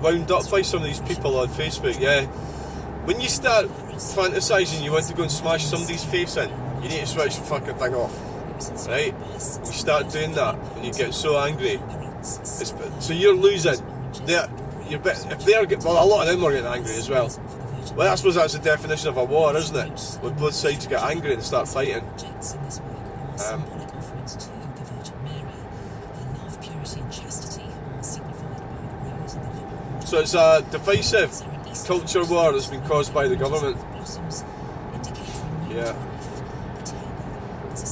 Speaker 1: wound up by some of these people on Facebook, yeah. When you start fantasising you want to go and smash somebody's face in, you need to switch the fucking thing off, right? You start doing that, and you get so angry. So you're losing. If they're well, a lot of them are getting angry as well. Well, I suppose that's the definition of a war, isn't it? When both sides get angry and start fighting. So it's a divisive culture war that's been caused by the government. Yeah.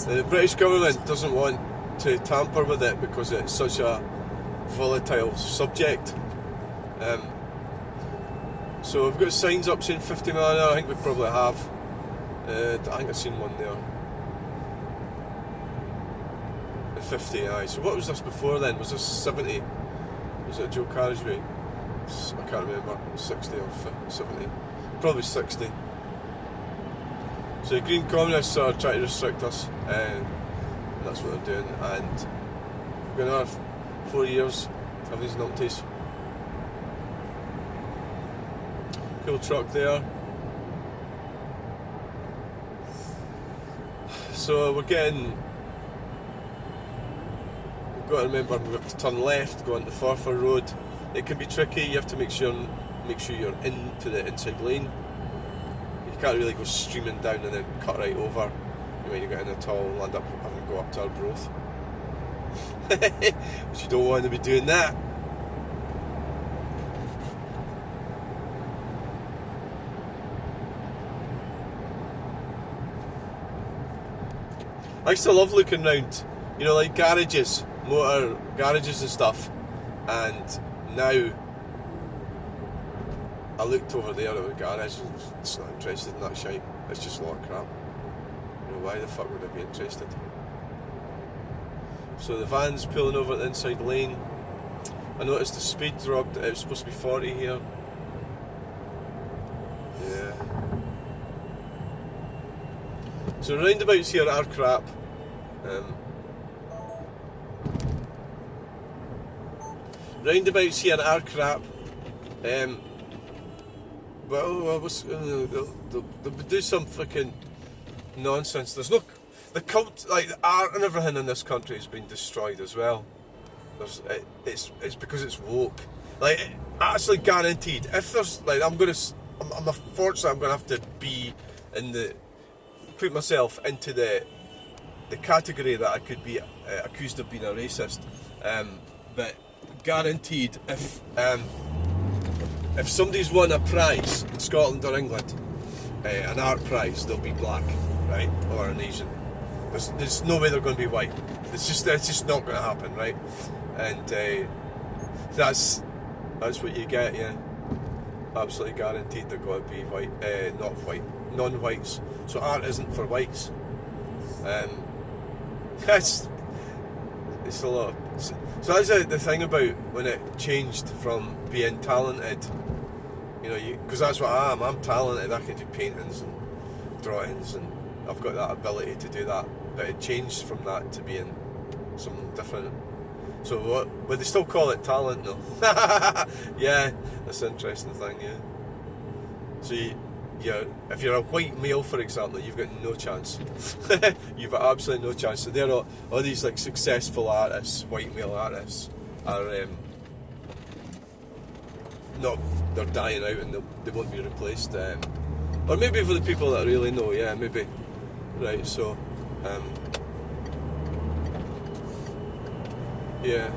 Speaker 1: The British government doesn't want to tamper with it because it's such a volatile subject. So we've got signs up saying 50 mile an hour. I think we probably have. I think I've seen one there. 50, aye. So what was this before then? Was this 70? Was it a dual carriageway? I can't remember. 60 or 70? Probably 60. So the Green Communists are trying to restrict us. And that's what they're doing. And we're going to have 4 years of these numpties. Cool truck there. So we're getting. We've got to remember we have to turn left, go onto Forfar Road. It can be tricky. You have to make sure you're into the inside lane. You can't really go streaming down and then cut right over. When you get in at all, end up having to go up to Arbroath. But you don't want to be doing that. I used to love looking round, like garages, motor garages and stuff. And now I looked over there at a garage and it's not interested in that shite. It's just a lot of crap. Why the fuck would I be interested? So the van's pulling over at the inside lane. I noticed the speed dropped. It was supposed to be 40 here. Yeah. So roundabouts here are crap. Roundabouts here are crap. Well, they'll do some fucking nonsense. There's no the cult, like the art and everything in this country has been destroyed as well. It's because it's woke. Like actually guaranteed. If there's like I'm unfortunately I'm gonna have to be put myself into the category that I could be accused of being a racist. But guaranteed if somebody's won a prize in Scotland or England, an art prize, they'll be black, right, or an Asian. There's no way they're going to be white. It's just not going to happen, right? And that's what you get, yeah. Absolutely guaranteed they're going to be white, not white, non-whites. So art isn't for whites. It's a lot. So that's the thing about when it changed from being talented, because that's what I am. I'm talented. I can do paintings and drawings, and I've got that ability to do that. But it changed from that to being something different. So what? But they still call it talent, though. Yeah, that's an interesting thing. Yeah. So if you're a white male, for example, you've got no chance. You've got absolutely no chance. So they're all these like successful artists, white male artists, are they're dying out and they won't be replaced. Or maybe for the people that really know, yeah, maybe. Right, so yeah.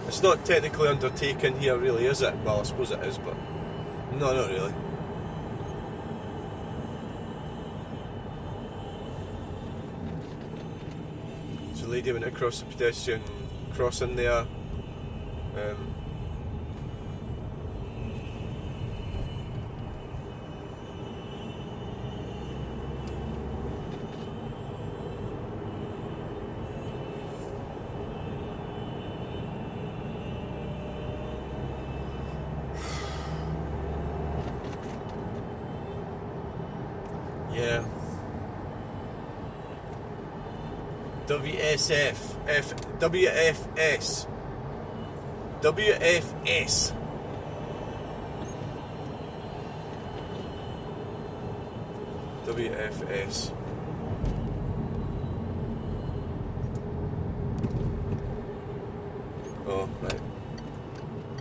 Speaker 1: It's not technically undertaken here, really, is it? Well, I suppose it is, but no, not really. So the lady went across the pedestrian crossing there. Yeah. WFS. Oh, right.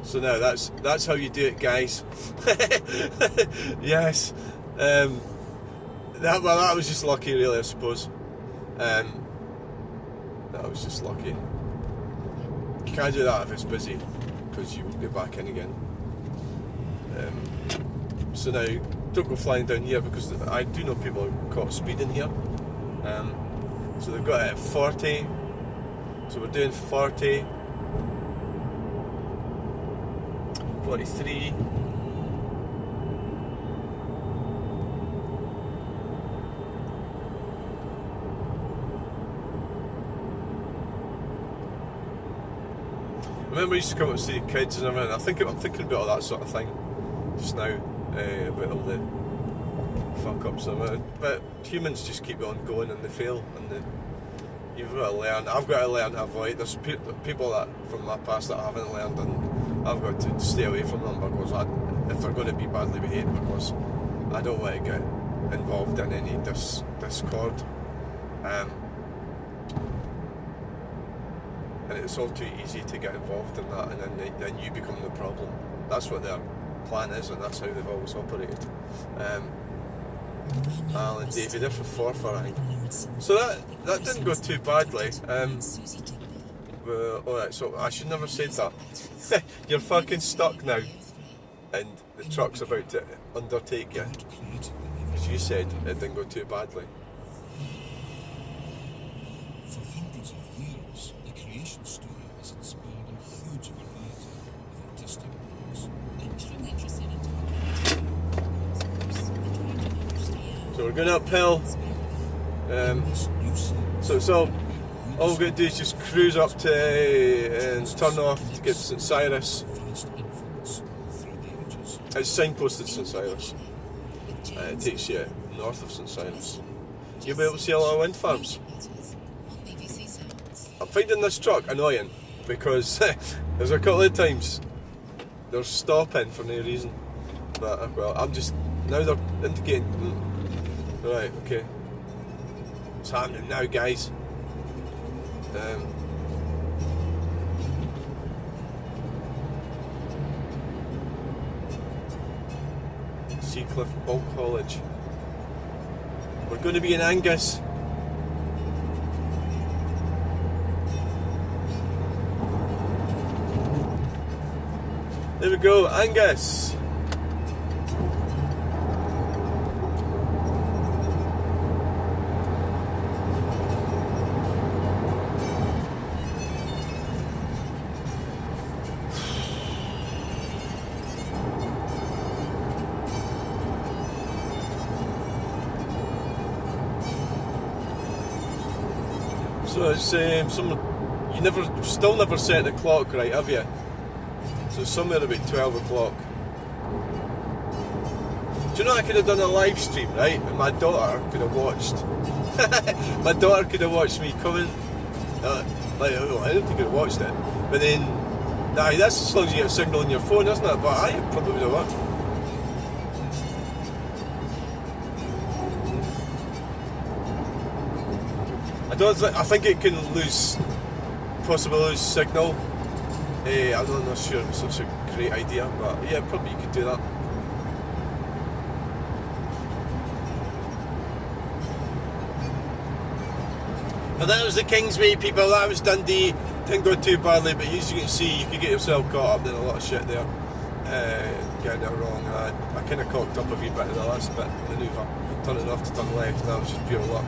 Speaker 1: So now that's how you do it, guys. Yes. That was just lucky, really, I suppose. That was just lucky. You can't do that if it's busy, because you won't get back in again. So now, don't go flying down here, because I do know people caught speeding here. So they've got it at 40. So we're doing 40. 43. I remember I used to come up and see kids and everything. I'm thinking about all that sort of thing just now, about all the fuck ups, but humans just keep on going and they fail, and you've got to learn. I've got to learn to avoid. There's people that from my past that I haven't learned, and I've got to stay away from them because if they're going to be badly behaved, because I don't want to get involved in any discord. And it's all too easy to get involved in that, and then you become the problem. That's what their plan is, and that's how they've always operated. Alan Davey, they're for I think. So that didn't go too badly. Alright, so I should never say that. You're fucking stuck now, and the truck's about to undertake you. As you said, it didn't go too badly.
Speaker 3: For hundreds of years, the creation story has inspired a huge variety of artistic works.
Speaker 1: So we're going uphill. So all we're going to do is just cruise up to and turn off to get to St Cyrus. It's signposted St Cyrus. It takes you north of St Cyrus. You'll be able to see a lot of wind farms. I'm finding this truck annoying because there's a couple of times they're stopping for no reason. But well, I'm just now they're indicating. Right, okay. What's happening now, guys? Seacliff Bulk Haulage. We're going to be in Angus. There we go, Angus. So it's you still never set the clock right, have you? So somewhere about 12 o'clock. Do you know I could have done a live stream, right? And my daughter could have watched. My daughter could have watched me coming. I don't think I could have watched it. But then, that's as long as you get a signal on your phone, isn't it? But I probably would have worked. I think it can possibly lose signal. I'm not sure it's such a great idea, but yeah, probably you could do that. But that was the Kingsway, people. That was Dundee. Didn't go too badly, but as you can see, you could get yourself caught up in a lot of shit there. Getting it wrong. I kind of cocked up a wee bit in the last bit manoeuvre, turning off to turn left, and that was just pure luck.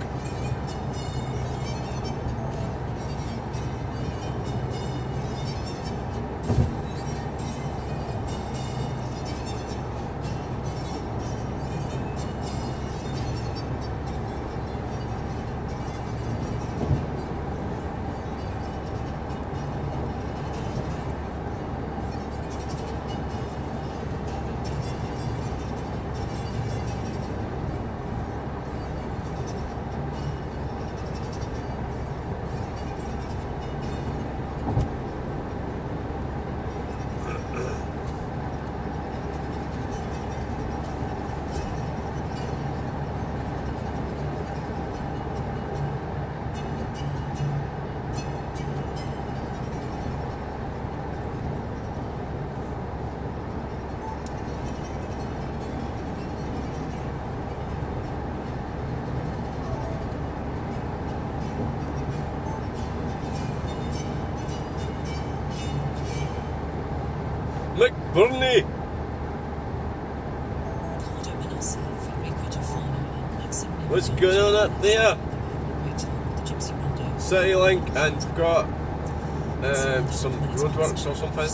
Speaker 1: McBurney! What's going on up there? Citylink, and we've got some roadworks or something.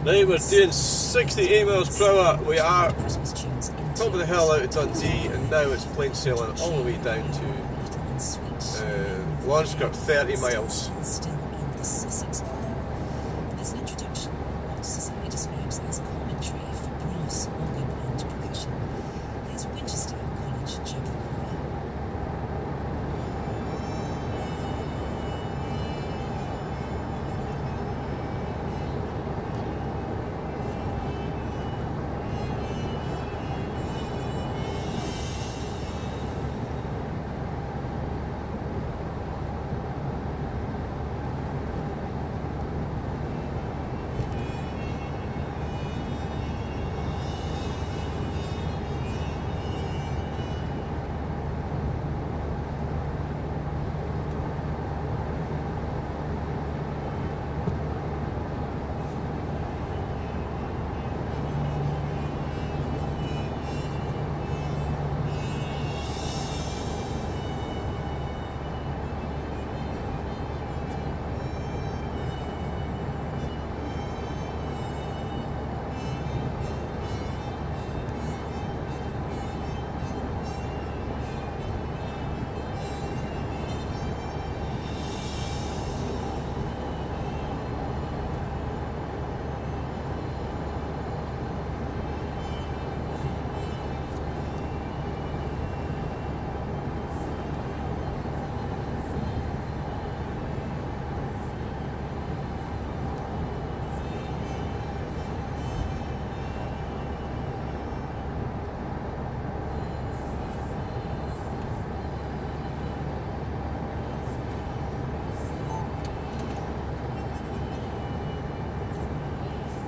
Speaker 1: Right, we're doing 68 miles per hour. We are
Speaker 2: Christmas tunes in
Speaker 1: top of the hill out of Dundee, and now it's plain sailing all the way down to Longskirk, 30 miles.
Speaker 2: Still and the Sussex. As an introduction, what society describes as commentary for brass, organ and percussion. Here's Winchester College Chapel Choir.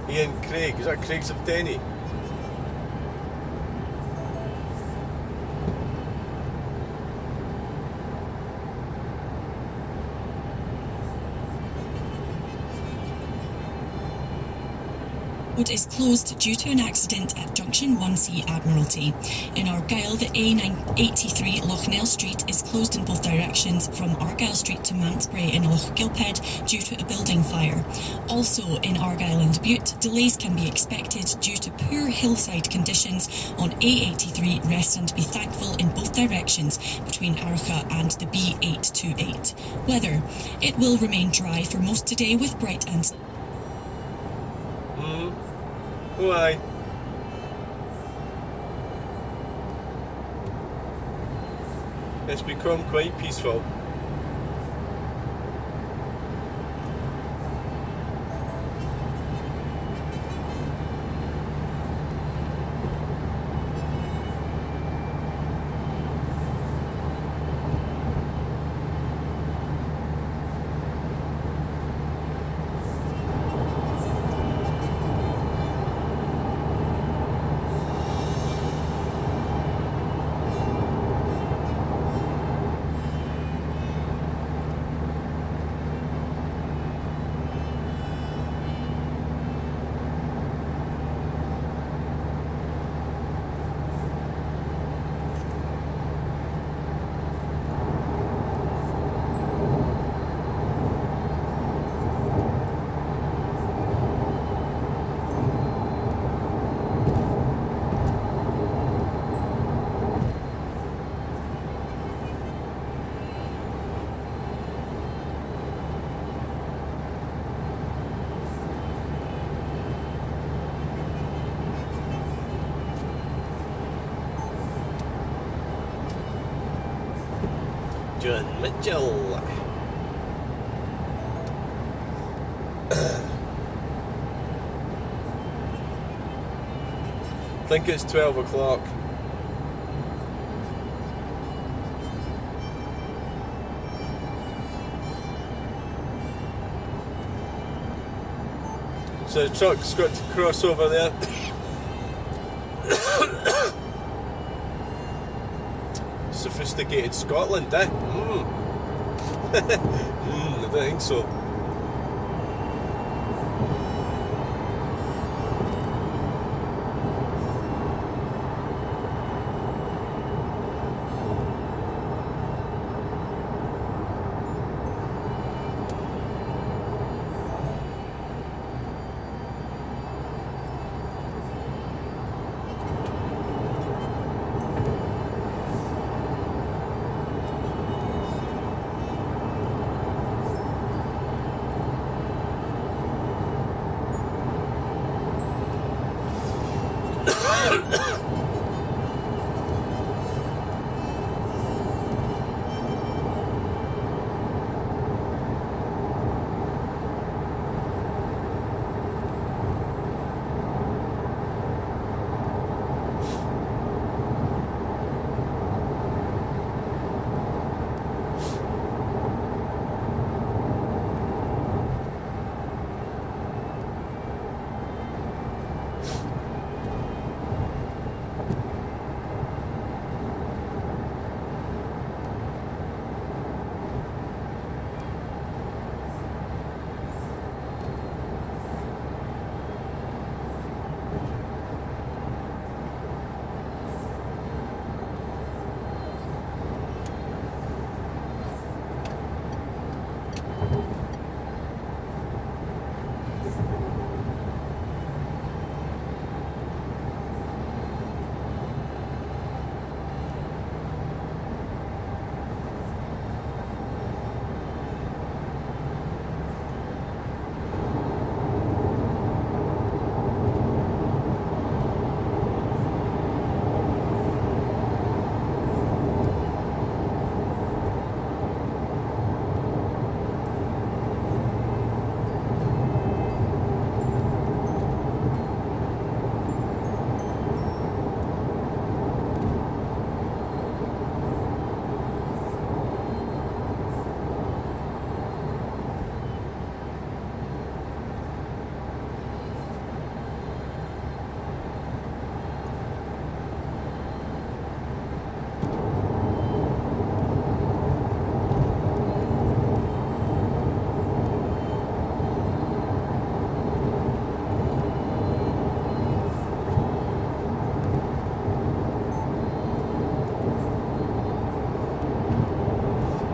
Speaker 1: Ian Craig, is that Craig's of Denny?
Speaker 2: Road is closed due to an accident at Junction 1C Admiralty. In Argyll, the A983 Loughnell Street is closed in both directions from Argyll Street to Mantsbury in Lough Gilphead due to a building fire. Also in Argyll and Butte, delays can be expected due to poor hillside conditions on A83 Rest and Be Thankful in both directions between Archa and the B828. Weather. It will remain dry for most today with bright and
Speaker 1: Why? It's become quite peaceful. John Mitchell. I think it's 12 o'clock. So the truck's got to cross over there. Sophisticated Scotland, eh? I don't think so.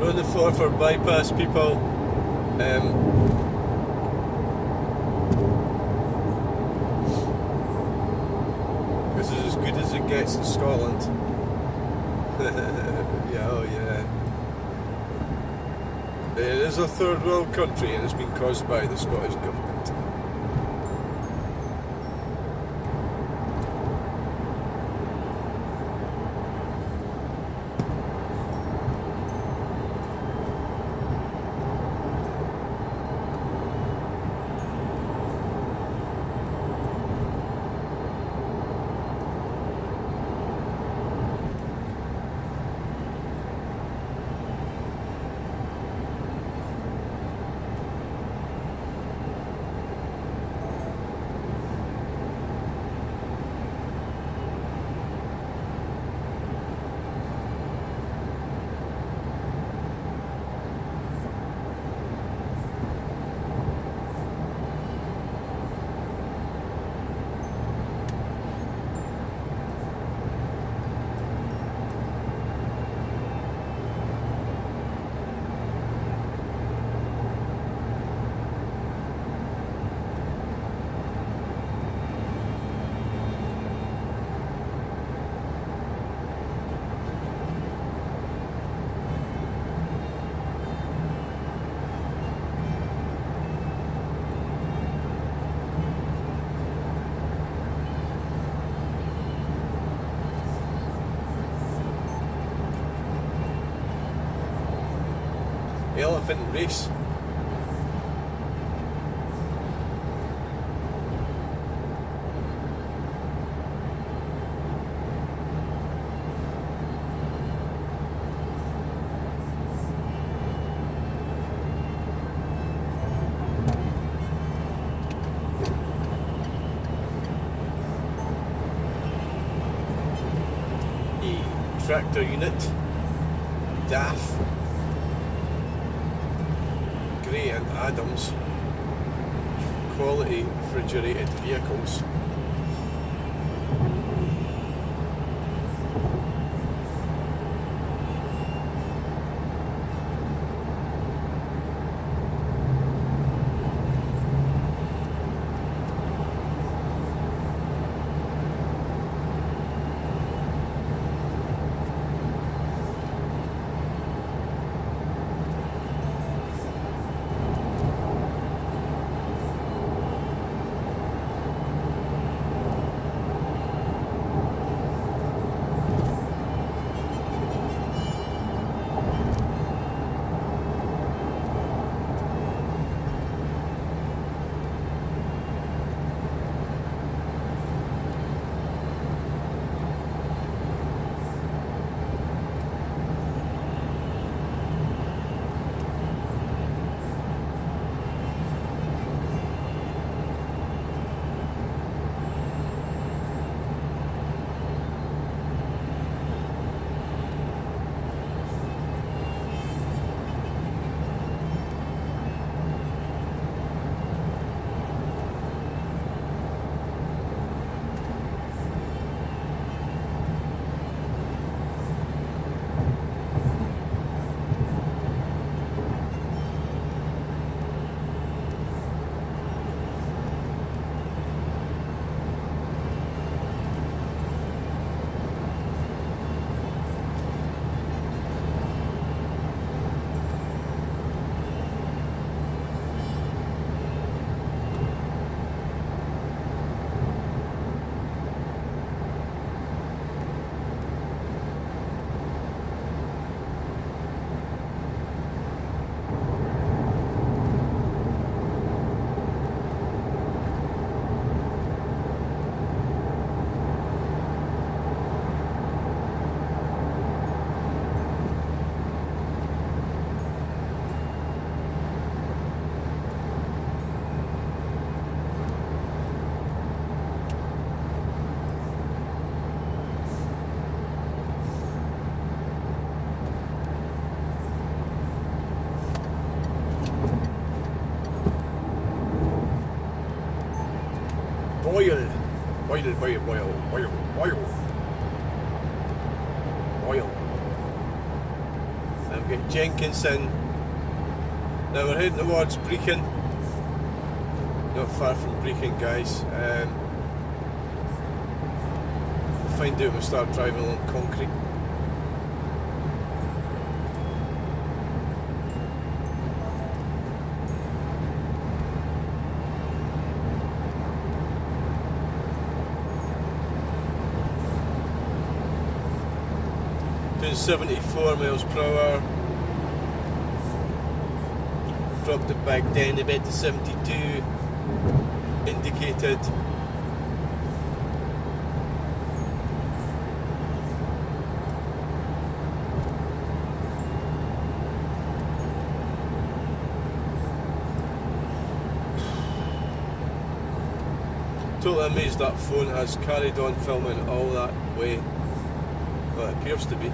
Speaker 1: We're on the floor for bypass, people. This is as good as it gets in Scotland. Yeah, oh yeah. It is a third world country and it's been caused by the Scottish government. Elephant race. Tractor unit. DAF. Gray and Adams. Quality refrigerated vehicles. Boil. Get Jenkinson. Now we're heading towards Brecon. Not far from Brecon, guys. We'll find out when we start driving along concrete. Doing 74 miles per hour. Dropped it back down a bit to 72. Indicated. Totally amazed that phone has carried on filming all that way. Well, it appears to be.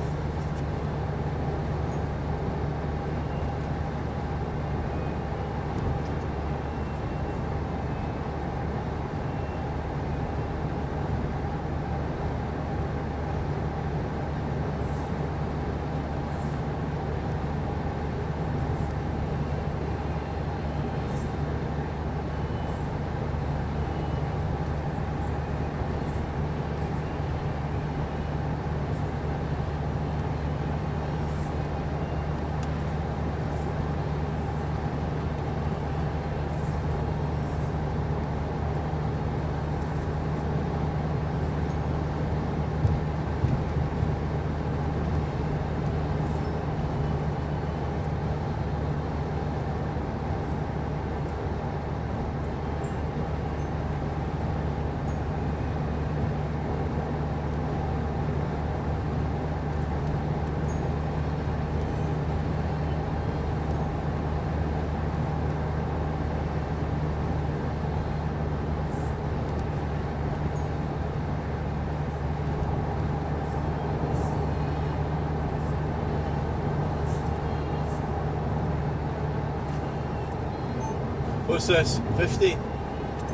Speaker 1: What's this? 50?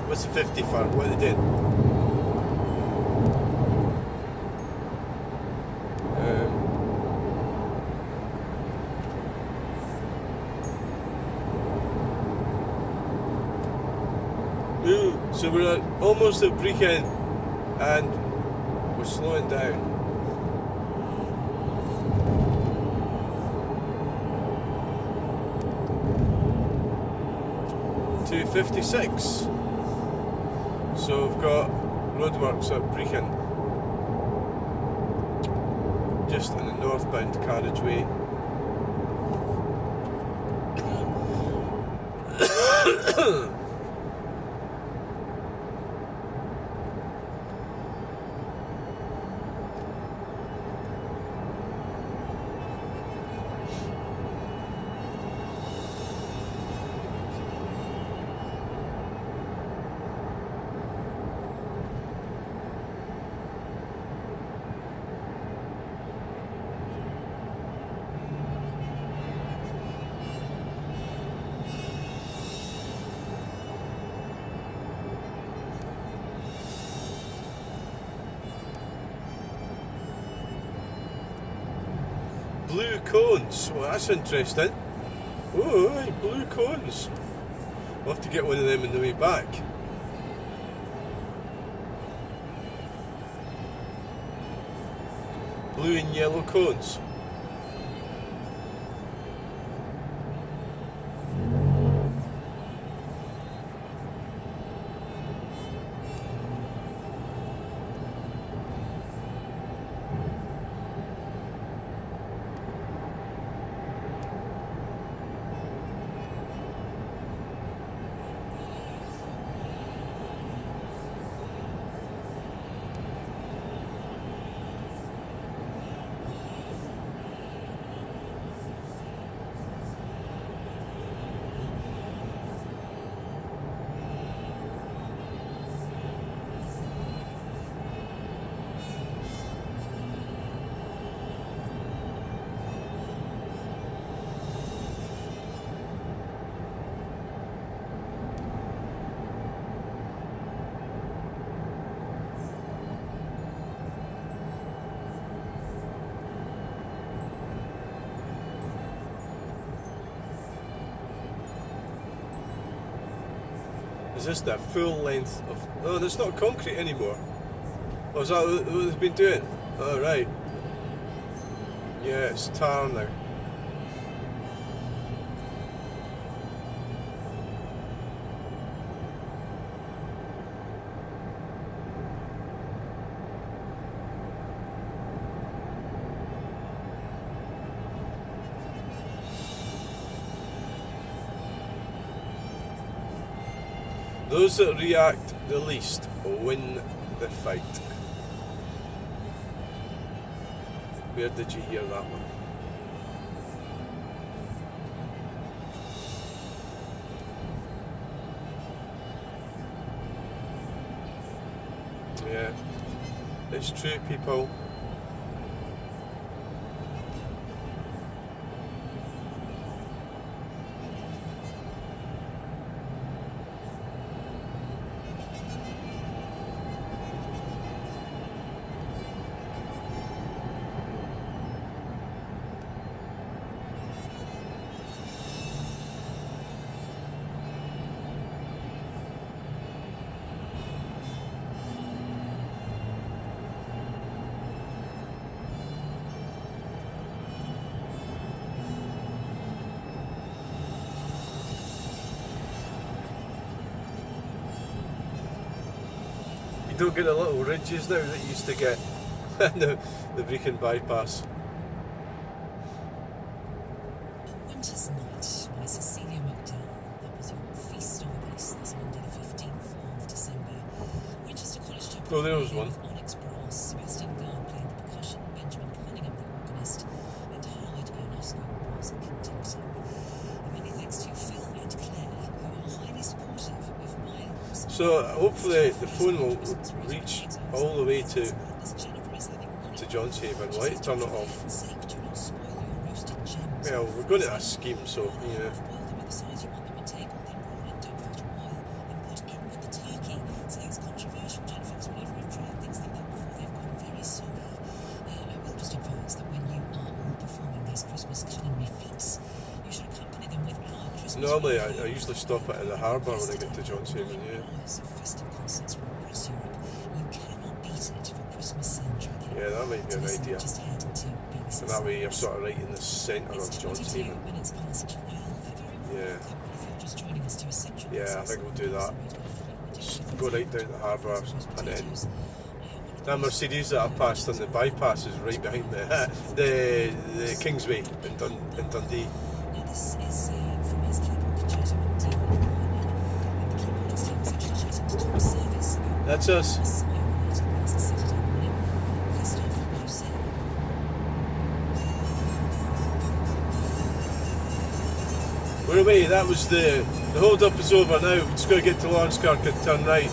Speaker 1: What's the 50 for? What are they doing? So we're almost at Brecon and we're slowing down. To 56. So we've got roadworks at Brecon, just in the northbound carriageway. Blue cones. Well, that's interesting. Oh, aye, blue cones. We'll have to get one of them on the way back. Blue and yellow cones. Is this the full length of... Oh, it's not concrete anymore. Oh, is that what they've been doing? Oh, right. Yeah, it's tar now. Those that react the least win the fight. Where did you hear that one? Yeah, it's true, people. You don't get the little ridges now that you used to get the Brecon bypass.
Speaker 2: A winter's night by Cecilia McDowell. That was your feast of peace this Monday, the 15th of December. Winchester College Chapel.
Speaker 1: Oh, there was one.
Speaker 2: Onyx Brass, Sebastian Garn playing the percussion, Benjamin Cunningham the organist, and Howard Ionesco was conducting. And many thanks to Phil and Claire, who are highly supportive of my...
Speaker 1: So hopefully the phone will reach all the way to Johnshaven. Will I turn it off? Well, we're going to a scheme, so yeah. Normally, I usually stop at the harbour when I get to Johnshaven, yeah. Yeah, that might be an idea. And that way you're sort of right in the centre of Johnshaven. Yeah. Yeah, I think we'll do that. Just go right down to the harbour and then that Mercedes that I passed on the bypass is right behind the Kingsway in Dundee. That's us. We're away. That was the hold up is over now. We're just going to get to Lawrencekirk and turn right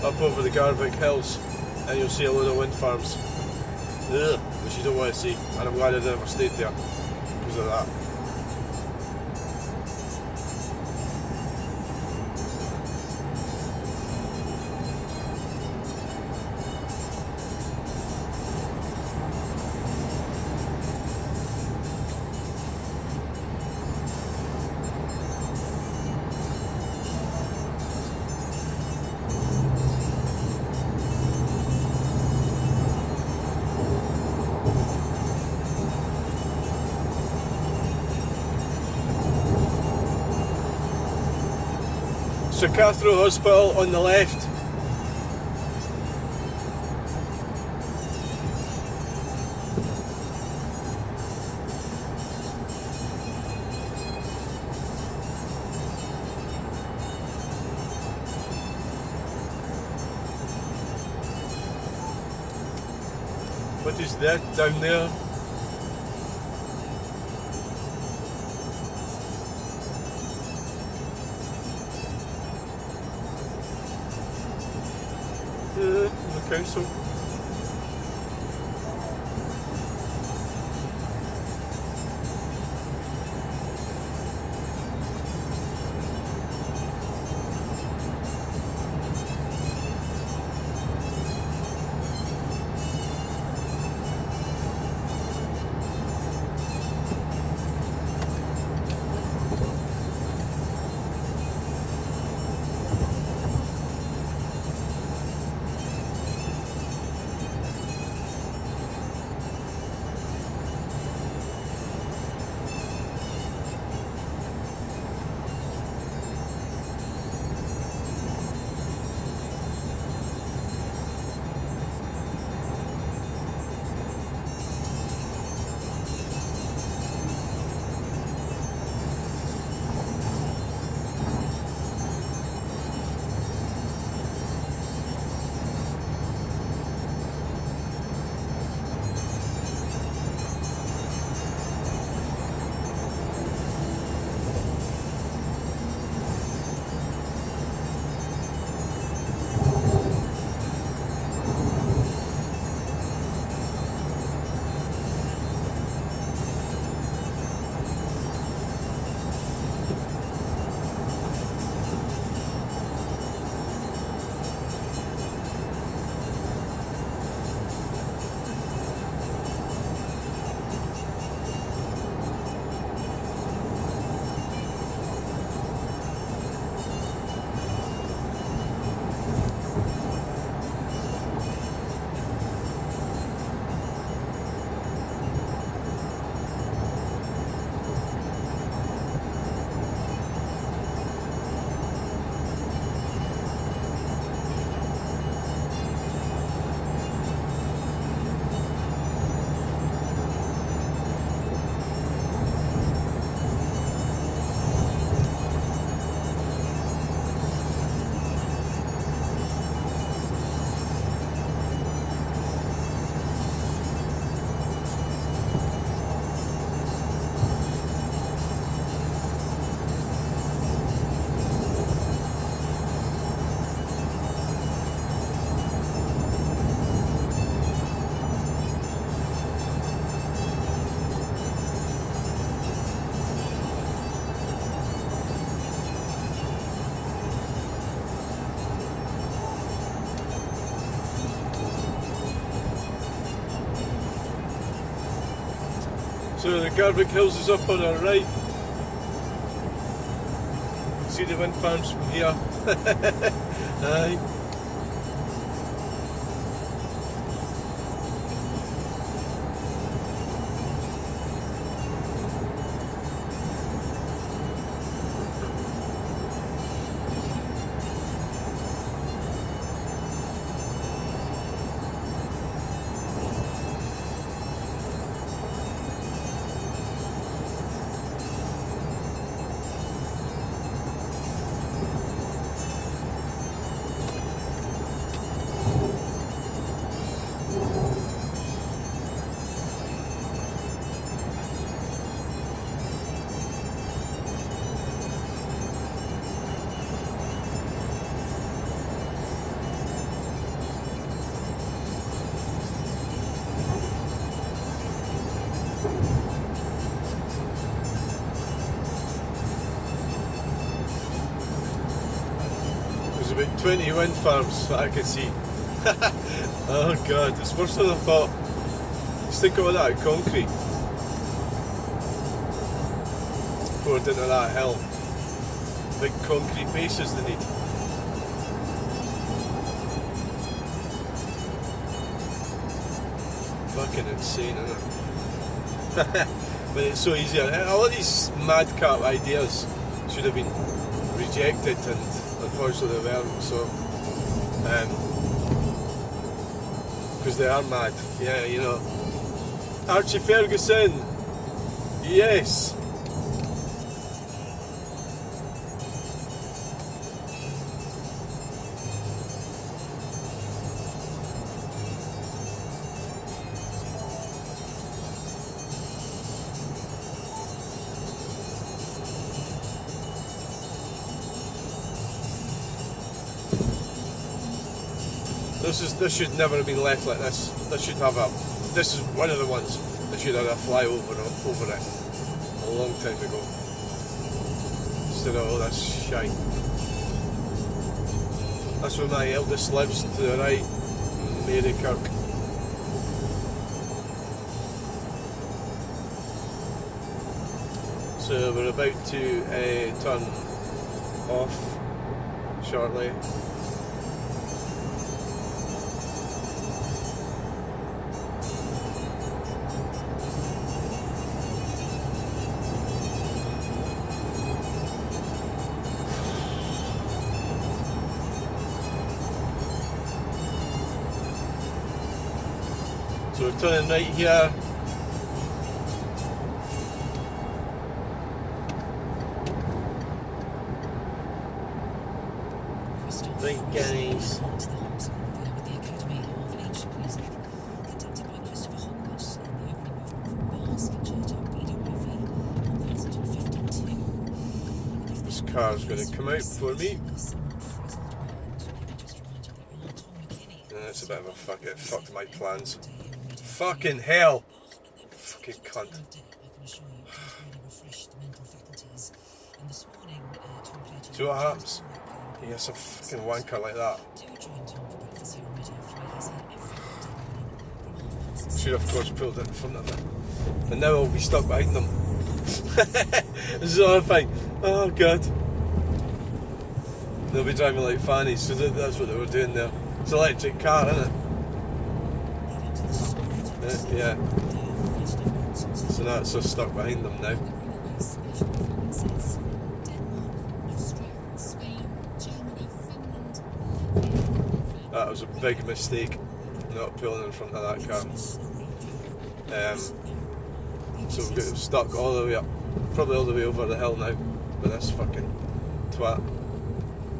Speaker 1: up over the Garvick Hills and you'll see a load of wind farms. Ugh, which you don't want to see, and I'm glad I never stayed there because of that. Sir Cathro Hospital on the left. What is that down there? The council. So the Garvick Hills is up on our right. See the wind farms from here. Aye. About 20 wind farms that I can see. Oh god, it's worse than I thought. Stick all that concrete poured into that hill. Big concrete bases they need. Fucking insane, isn't it? But it's so easy. All of these madcap ideas should have been rejected, and unfortunately they weren't, so because they are mad. Yeah, you know. Archie Ferguson, yes. This should never have been left like this. This is one of the ones that should have had a flyover over it a long time ago. Instead of all this shite. That's where my eldest lives, to the right, Mary Kirk. So we're about to turn off shortly. So we're turning right here. Right, guys. This car's going to come out for me. That's a bit of a fuck. It fucked my plans. Fucking hell! Fucking cunt. See what happens? He gets a fucking wanker like that. Should have, of course, pulled it in front of him. And now I'll be stuck behind them. This is all thing. Oh god. They'll be driving like fannies, so that's what they were doing there. It's an electric car, isn't it? Yeah. So now it's just stuck behind them now. That was a big mistake, not pulling in front of that car. So we've got stuck all the way up, probably all the way over the hill now, with this fucking twat.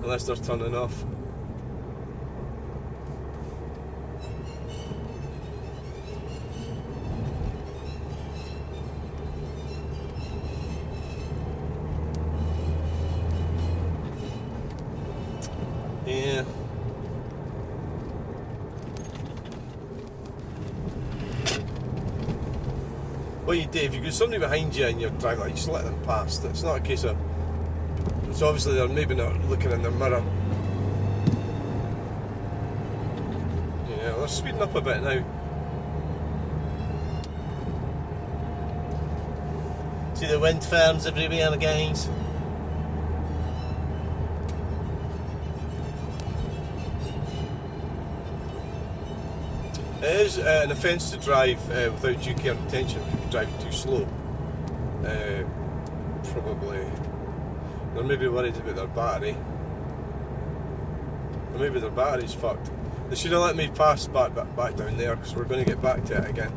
Speaker 1: Unless they're turning off. Yeah. What you do, if you've got somebody behind you and you're driving, like, just let them past. It's not a case of... It's obviously they're maybe not looking in their mirror. Yeah, they're speeding up a bit now.
Speaker 4: See the wind farms everywhere, guys.
Speaker 1: It is an offence to drive without due care and attention if you drive too slow. Probably. They're maybe worried about their battery. Or maybe their battery's fucked. They should have let me pass back down there because we're going to get back to it again.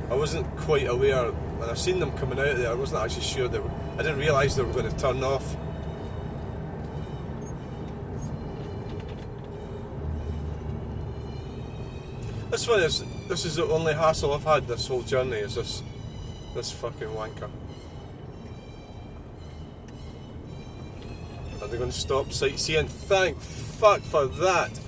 Speaker 1: I wasn't quite aware when I seen them coming out of there. I wasn't actually sure they were. I didn't realise they were going to turn off. This one is. This is the only hassle I've had this whole journey. Is this fucking wanker. Are they going to stop sightseeing? Thank fuck for that.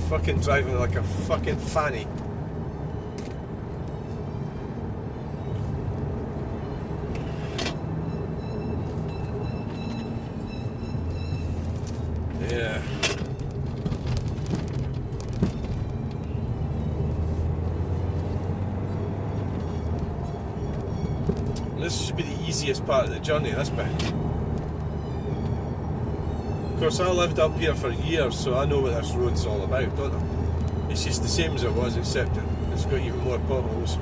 Speaker 1: Fucking driving like a fucking fanny. Yeah. This should be the easiest part of the journey, this bit. Of course, I lived up here for years, so I know what this road's all about, don't I? It's just the same as it was, except it's got even more potholes.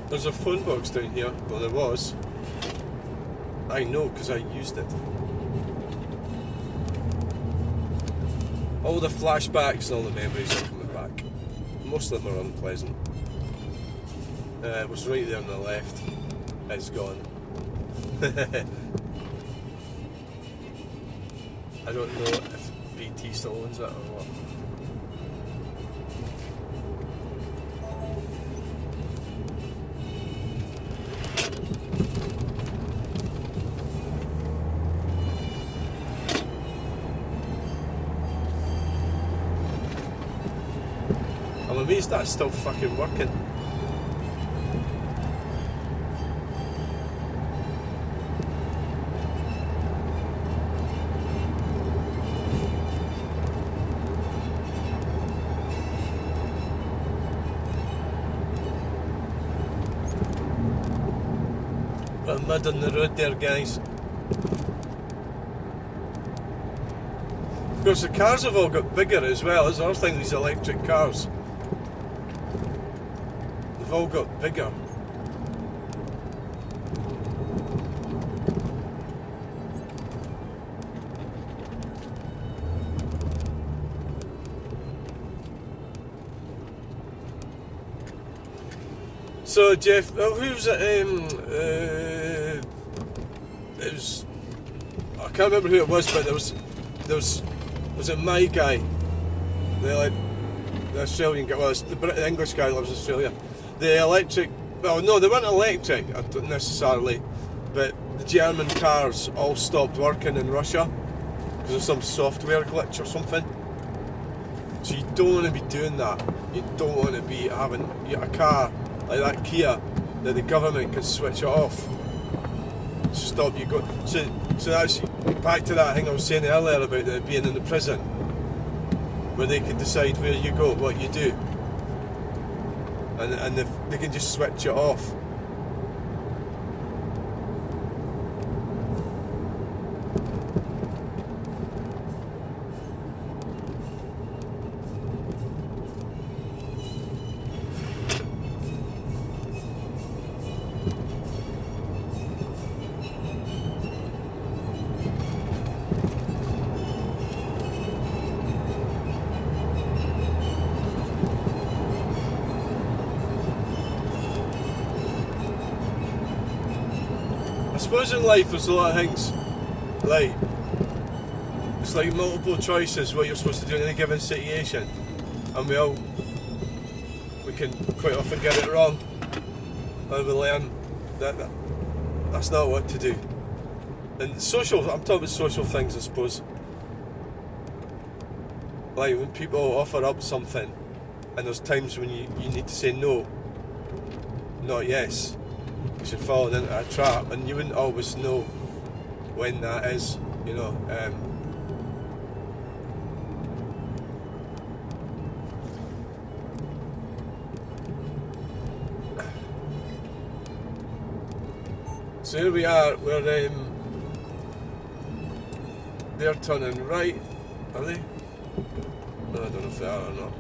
Speaker 1: There's a phone box down here. Well, there was. I know because I used it. All the flashbacks and all the memories are coming back. Most of them are unpleasant. It was right there on the left. It's gone. I don't know if BT still owns it or what. I'm amazed that's still fucking working. Bit of mud on the road there, guys. Of course, the cars have all got bigger as well. That's another thing, these electric cars. They've all got bigger. So Jeff, who was it? It was. I can't remember who it was, but there was it my guy? The Australian guy. Well, it's the English guy who lives in Australia. The electric. Well, no, they weren't electric necessarily, but the German cars all stopped working in Russia because of some software glitch or something. So you don't want to be doing that. You don't want to be having a car like that Kia that the government can switch it off. Stop you go. So that's back to that thing I was saying earlier about it being in the prison, where they can decide where you go, what you do, and they can just switch it off. I suppose in life there's a lot of things, like, it's like multiple choices what you're supposed to do in any given situation, and we can quite often get it wrong, and we learn that's not what to do. And I'm talking about social things, I suppose. Like when people offer up something, and there's times when you need to say no, not yes, because you're falling into a trap, and you wouldn't always know when that is, you know. So here we are, they're turning right, are they? No, I don't know if they are or not.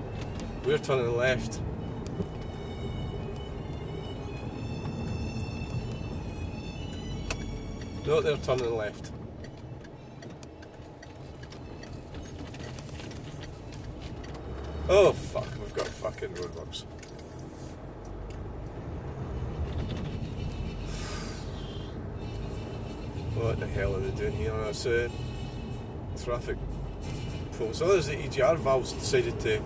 Speaker 1: We're turning left. No, they're turning left. Oh fuck, we've got fucking roadworks. What the hell are they doing here? That's traffic poles. So there's the EGR valves decided to...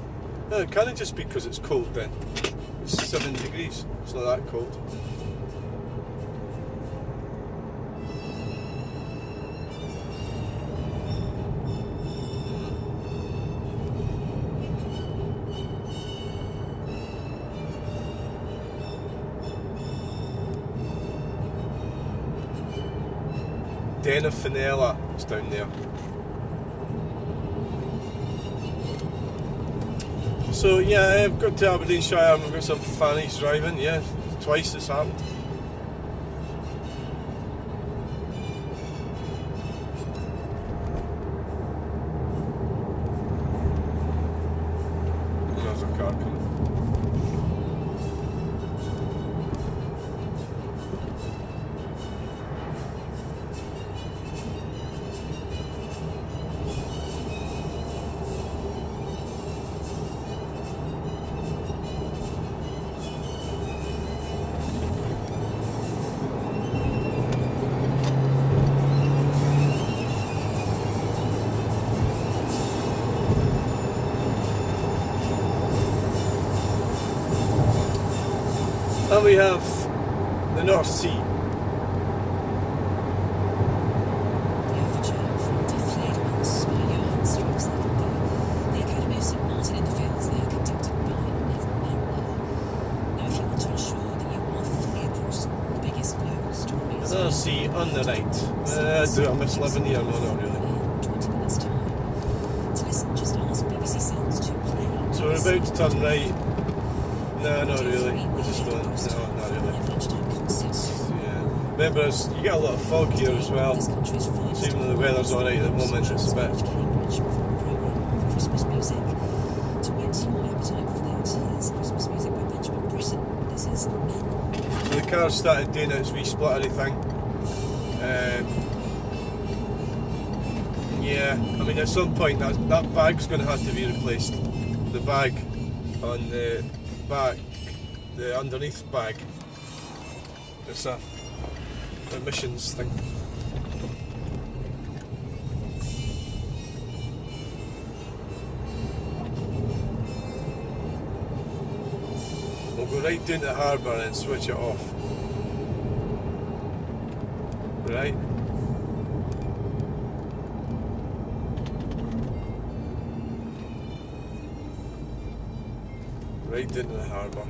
Speaker 1: No, it can't just be because it's cold then. It's 7 degrees. It's not that cold. Den of Fenella is down there. So yeah, I've got to Aberdeenshire and we've got some fannies driving, yeah, twice this happened. There's a car coming. And we have the North Sea. North Sea on the right. Do I miss living here? No, not really.
Speaker 2: 20 minutes time. To listen, just ask BBC Sounds to play.
Speaker 1: So we're about to turn right. No, not really. We're just going. No, not really. Yeah. Remember, you get a lot of fog here as well. So even though the weather's alright at the moment, it's a bit.
Speaker 2: Christmas music. To whet your appetite for that, here's Christmas music by Benjamin Britten. This is Men.
Speaker 1: So the car started doing its wee splittery thing. Yeah, I mean at some point that bag's going to have to be replaced. The bag on the back, the underneath bag. It's a emissions thing. We'll go right down to the harbour and switch it off. Right? Right into the harbour.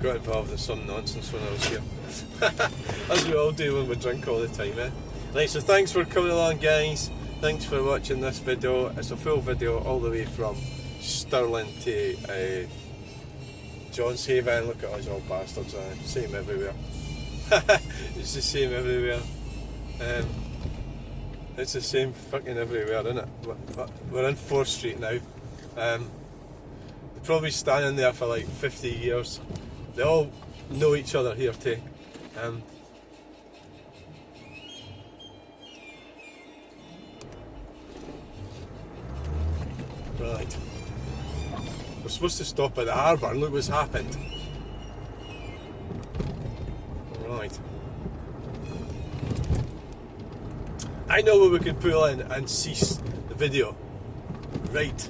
Speaker 1: Got involved in some nonsense when I was here. As we all do when we drink all the time, eh? Right, so thanks for coming along, guys. Thanks for watching this video. It's a full video all the way from Stirling to Johnshaven. Look at us all bastards, same everywhere. It's the same everywhere. It's the same fucking everywhere, isn't it? We're in 4th Street now. They're probably standing there for like 50 years. They all know each other here too. We're supposed to stop at the harbour and look what's happened. Right. I know where we could pull in and cease the video. Right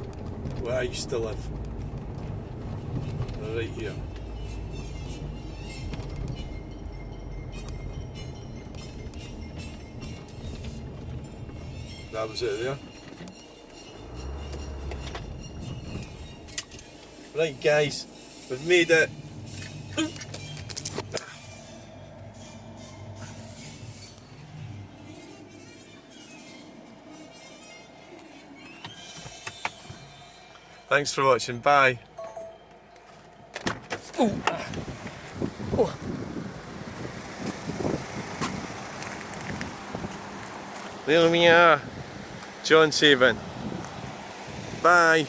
Speaker 1: where I used to live. Right here. That was it there. Right guys, we've made it. Thanks for watching, bye. There we are, Johnshaven. Bye.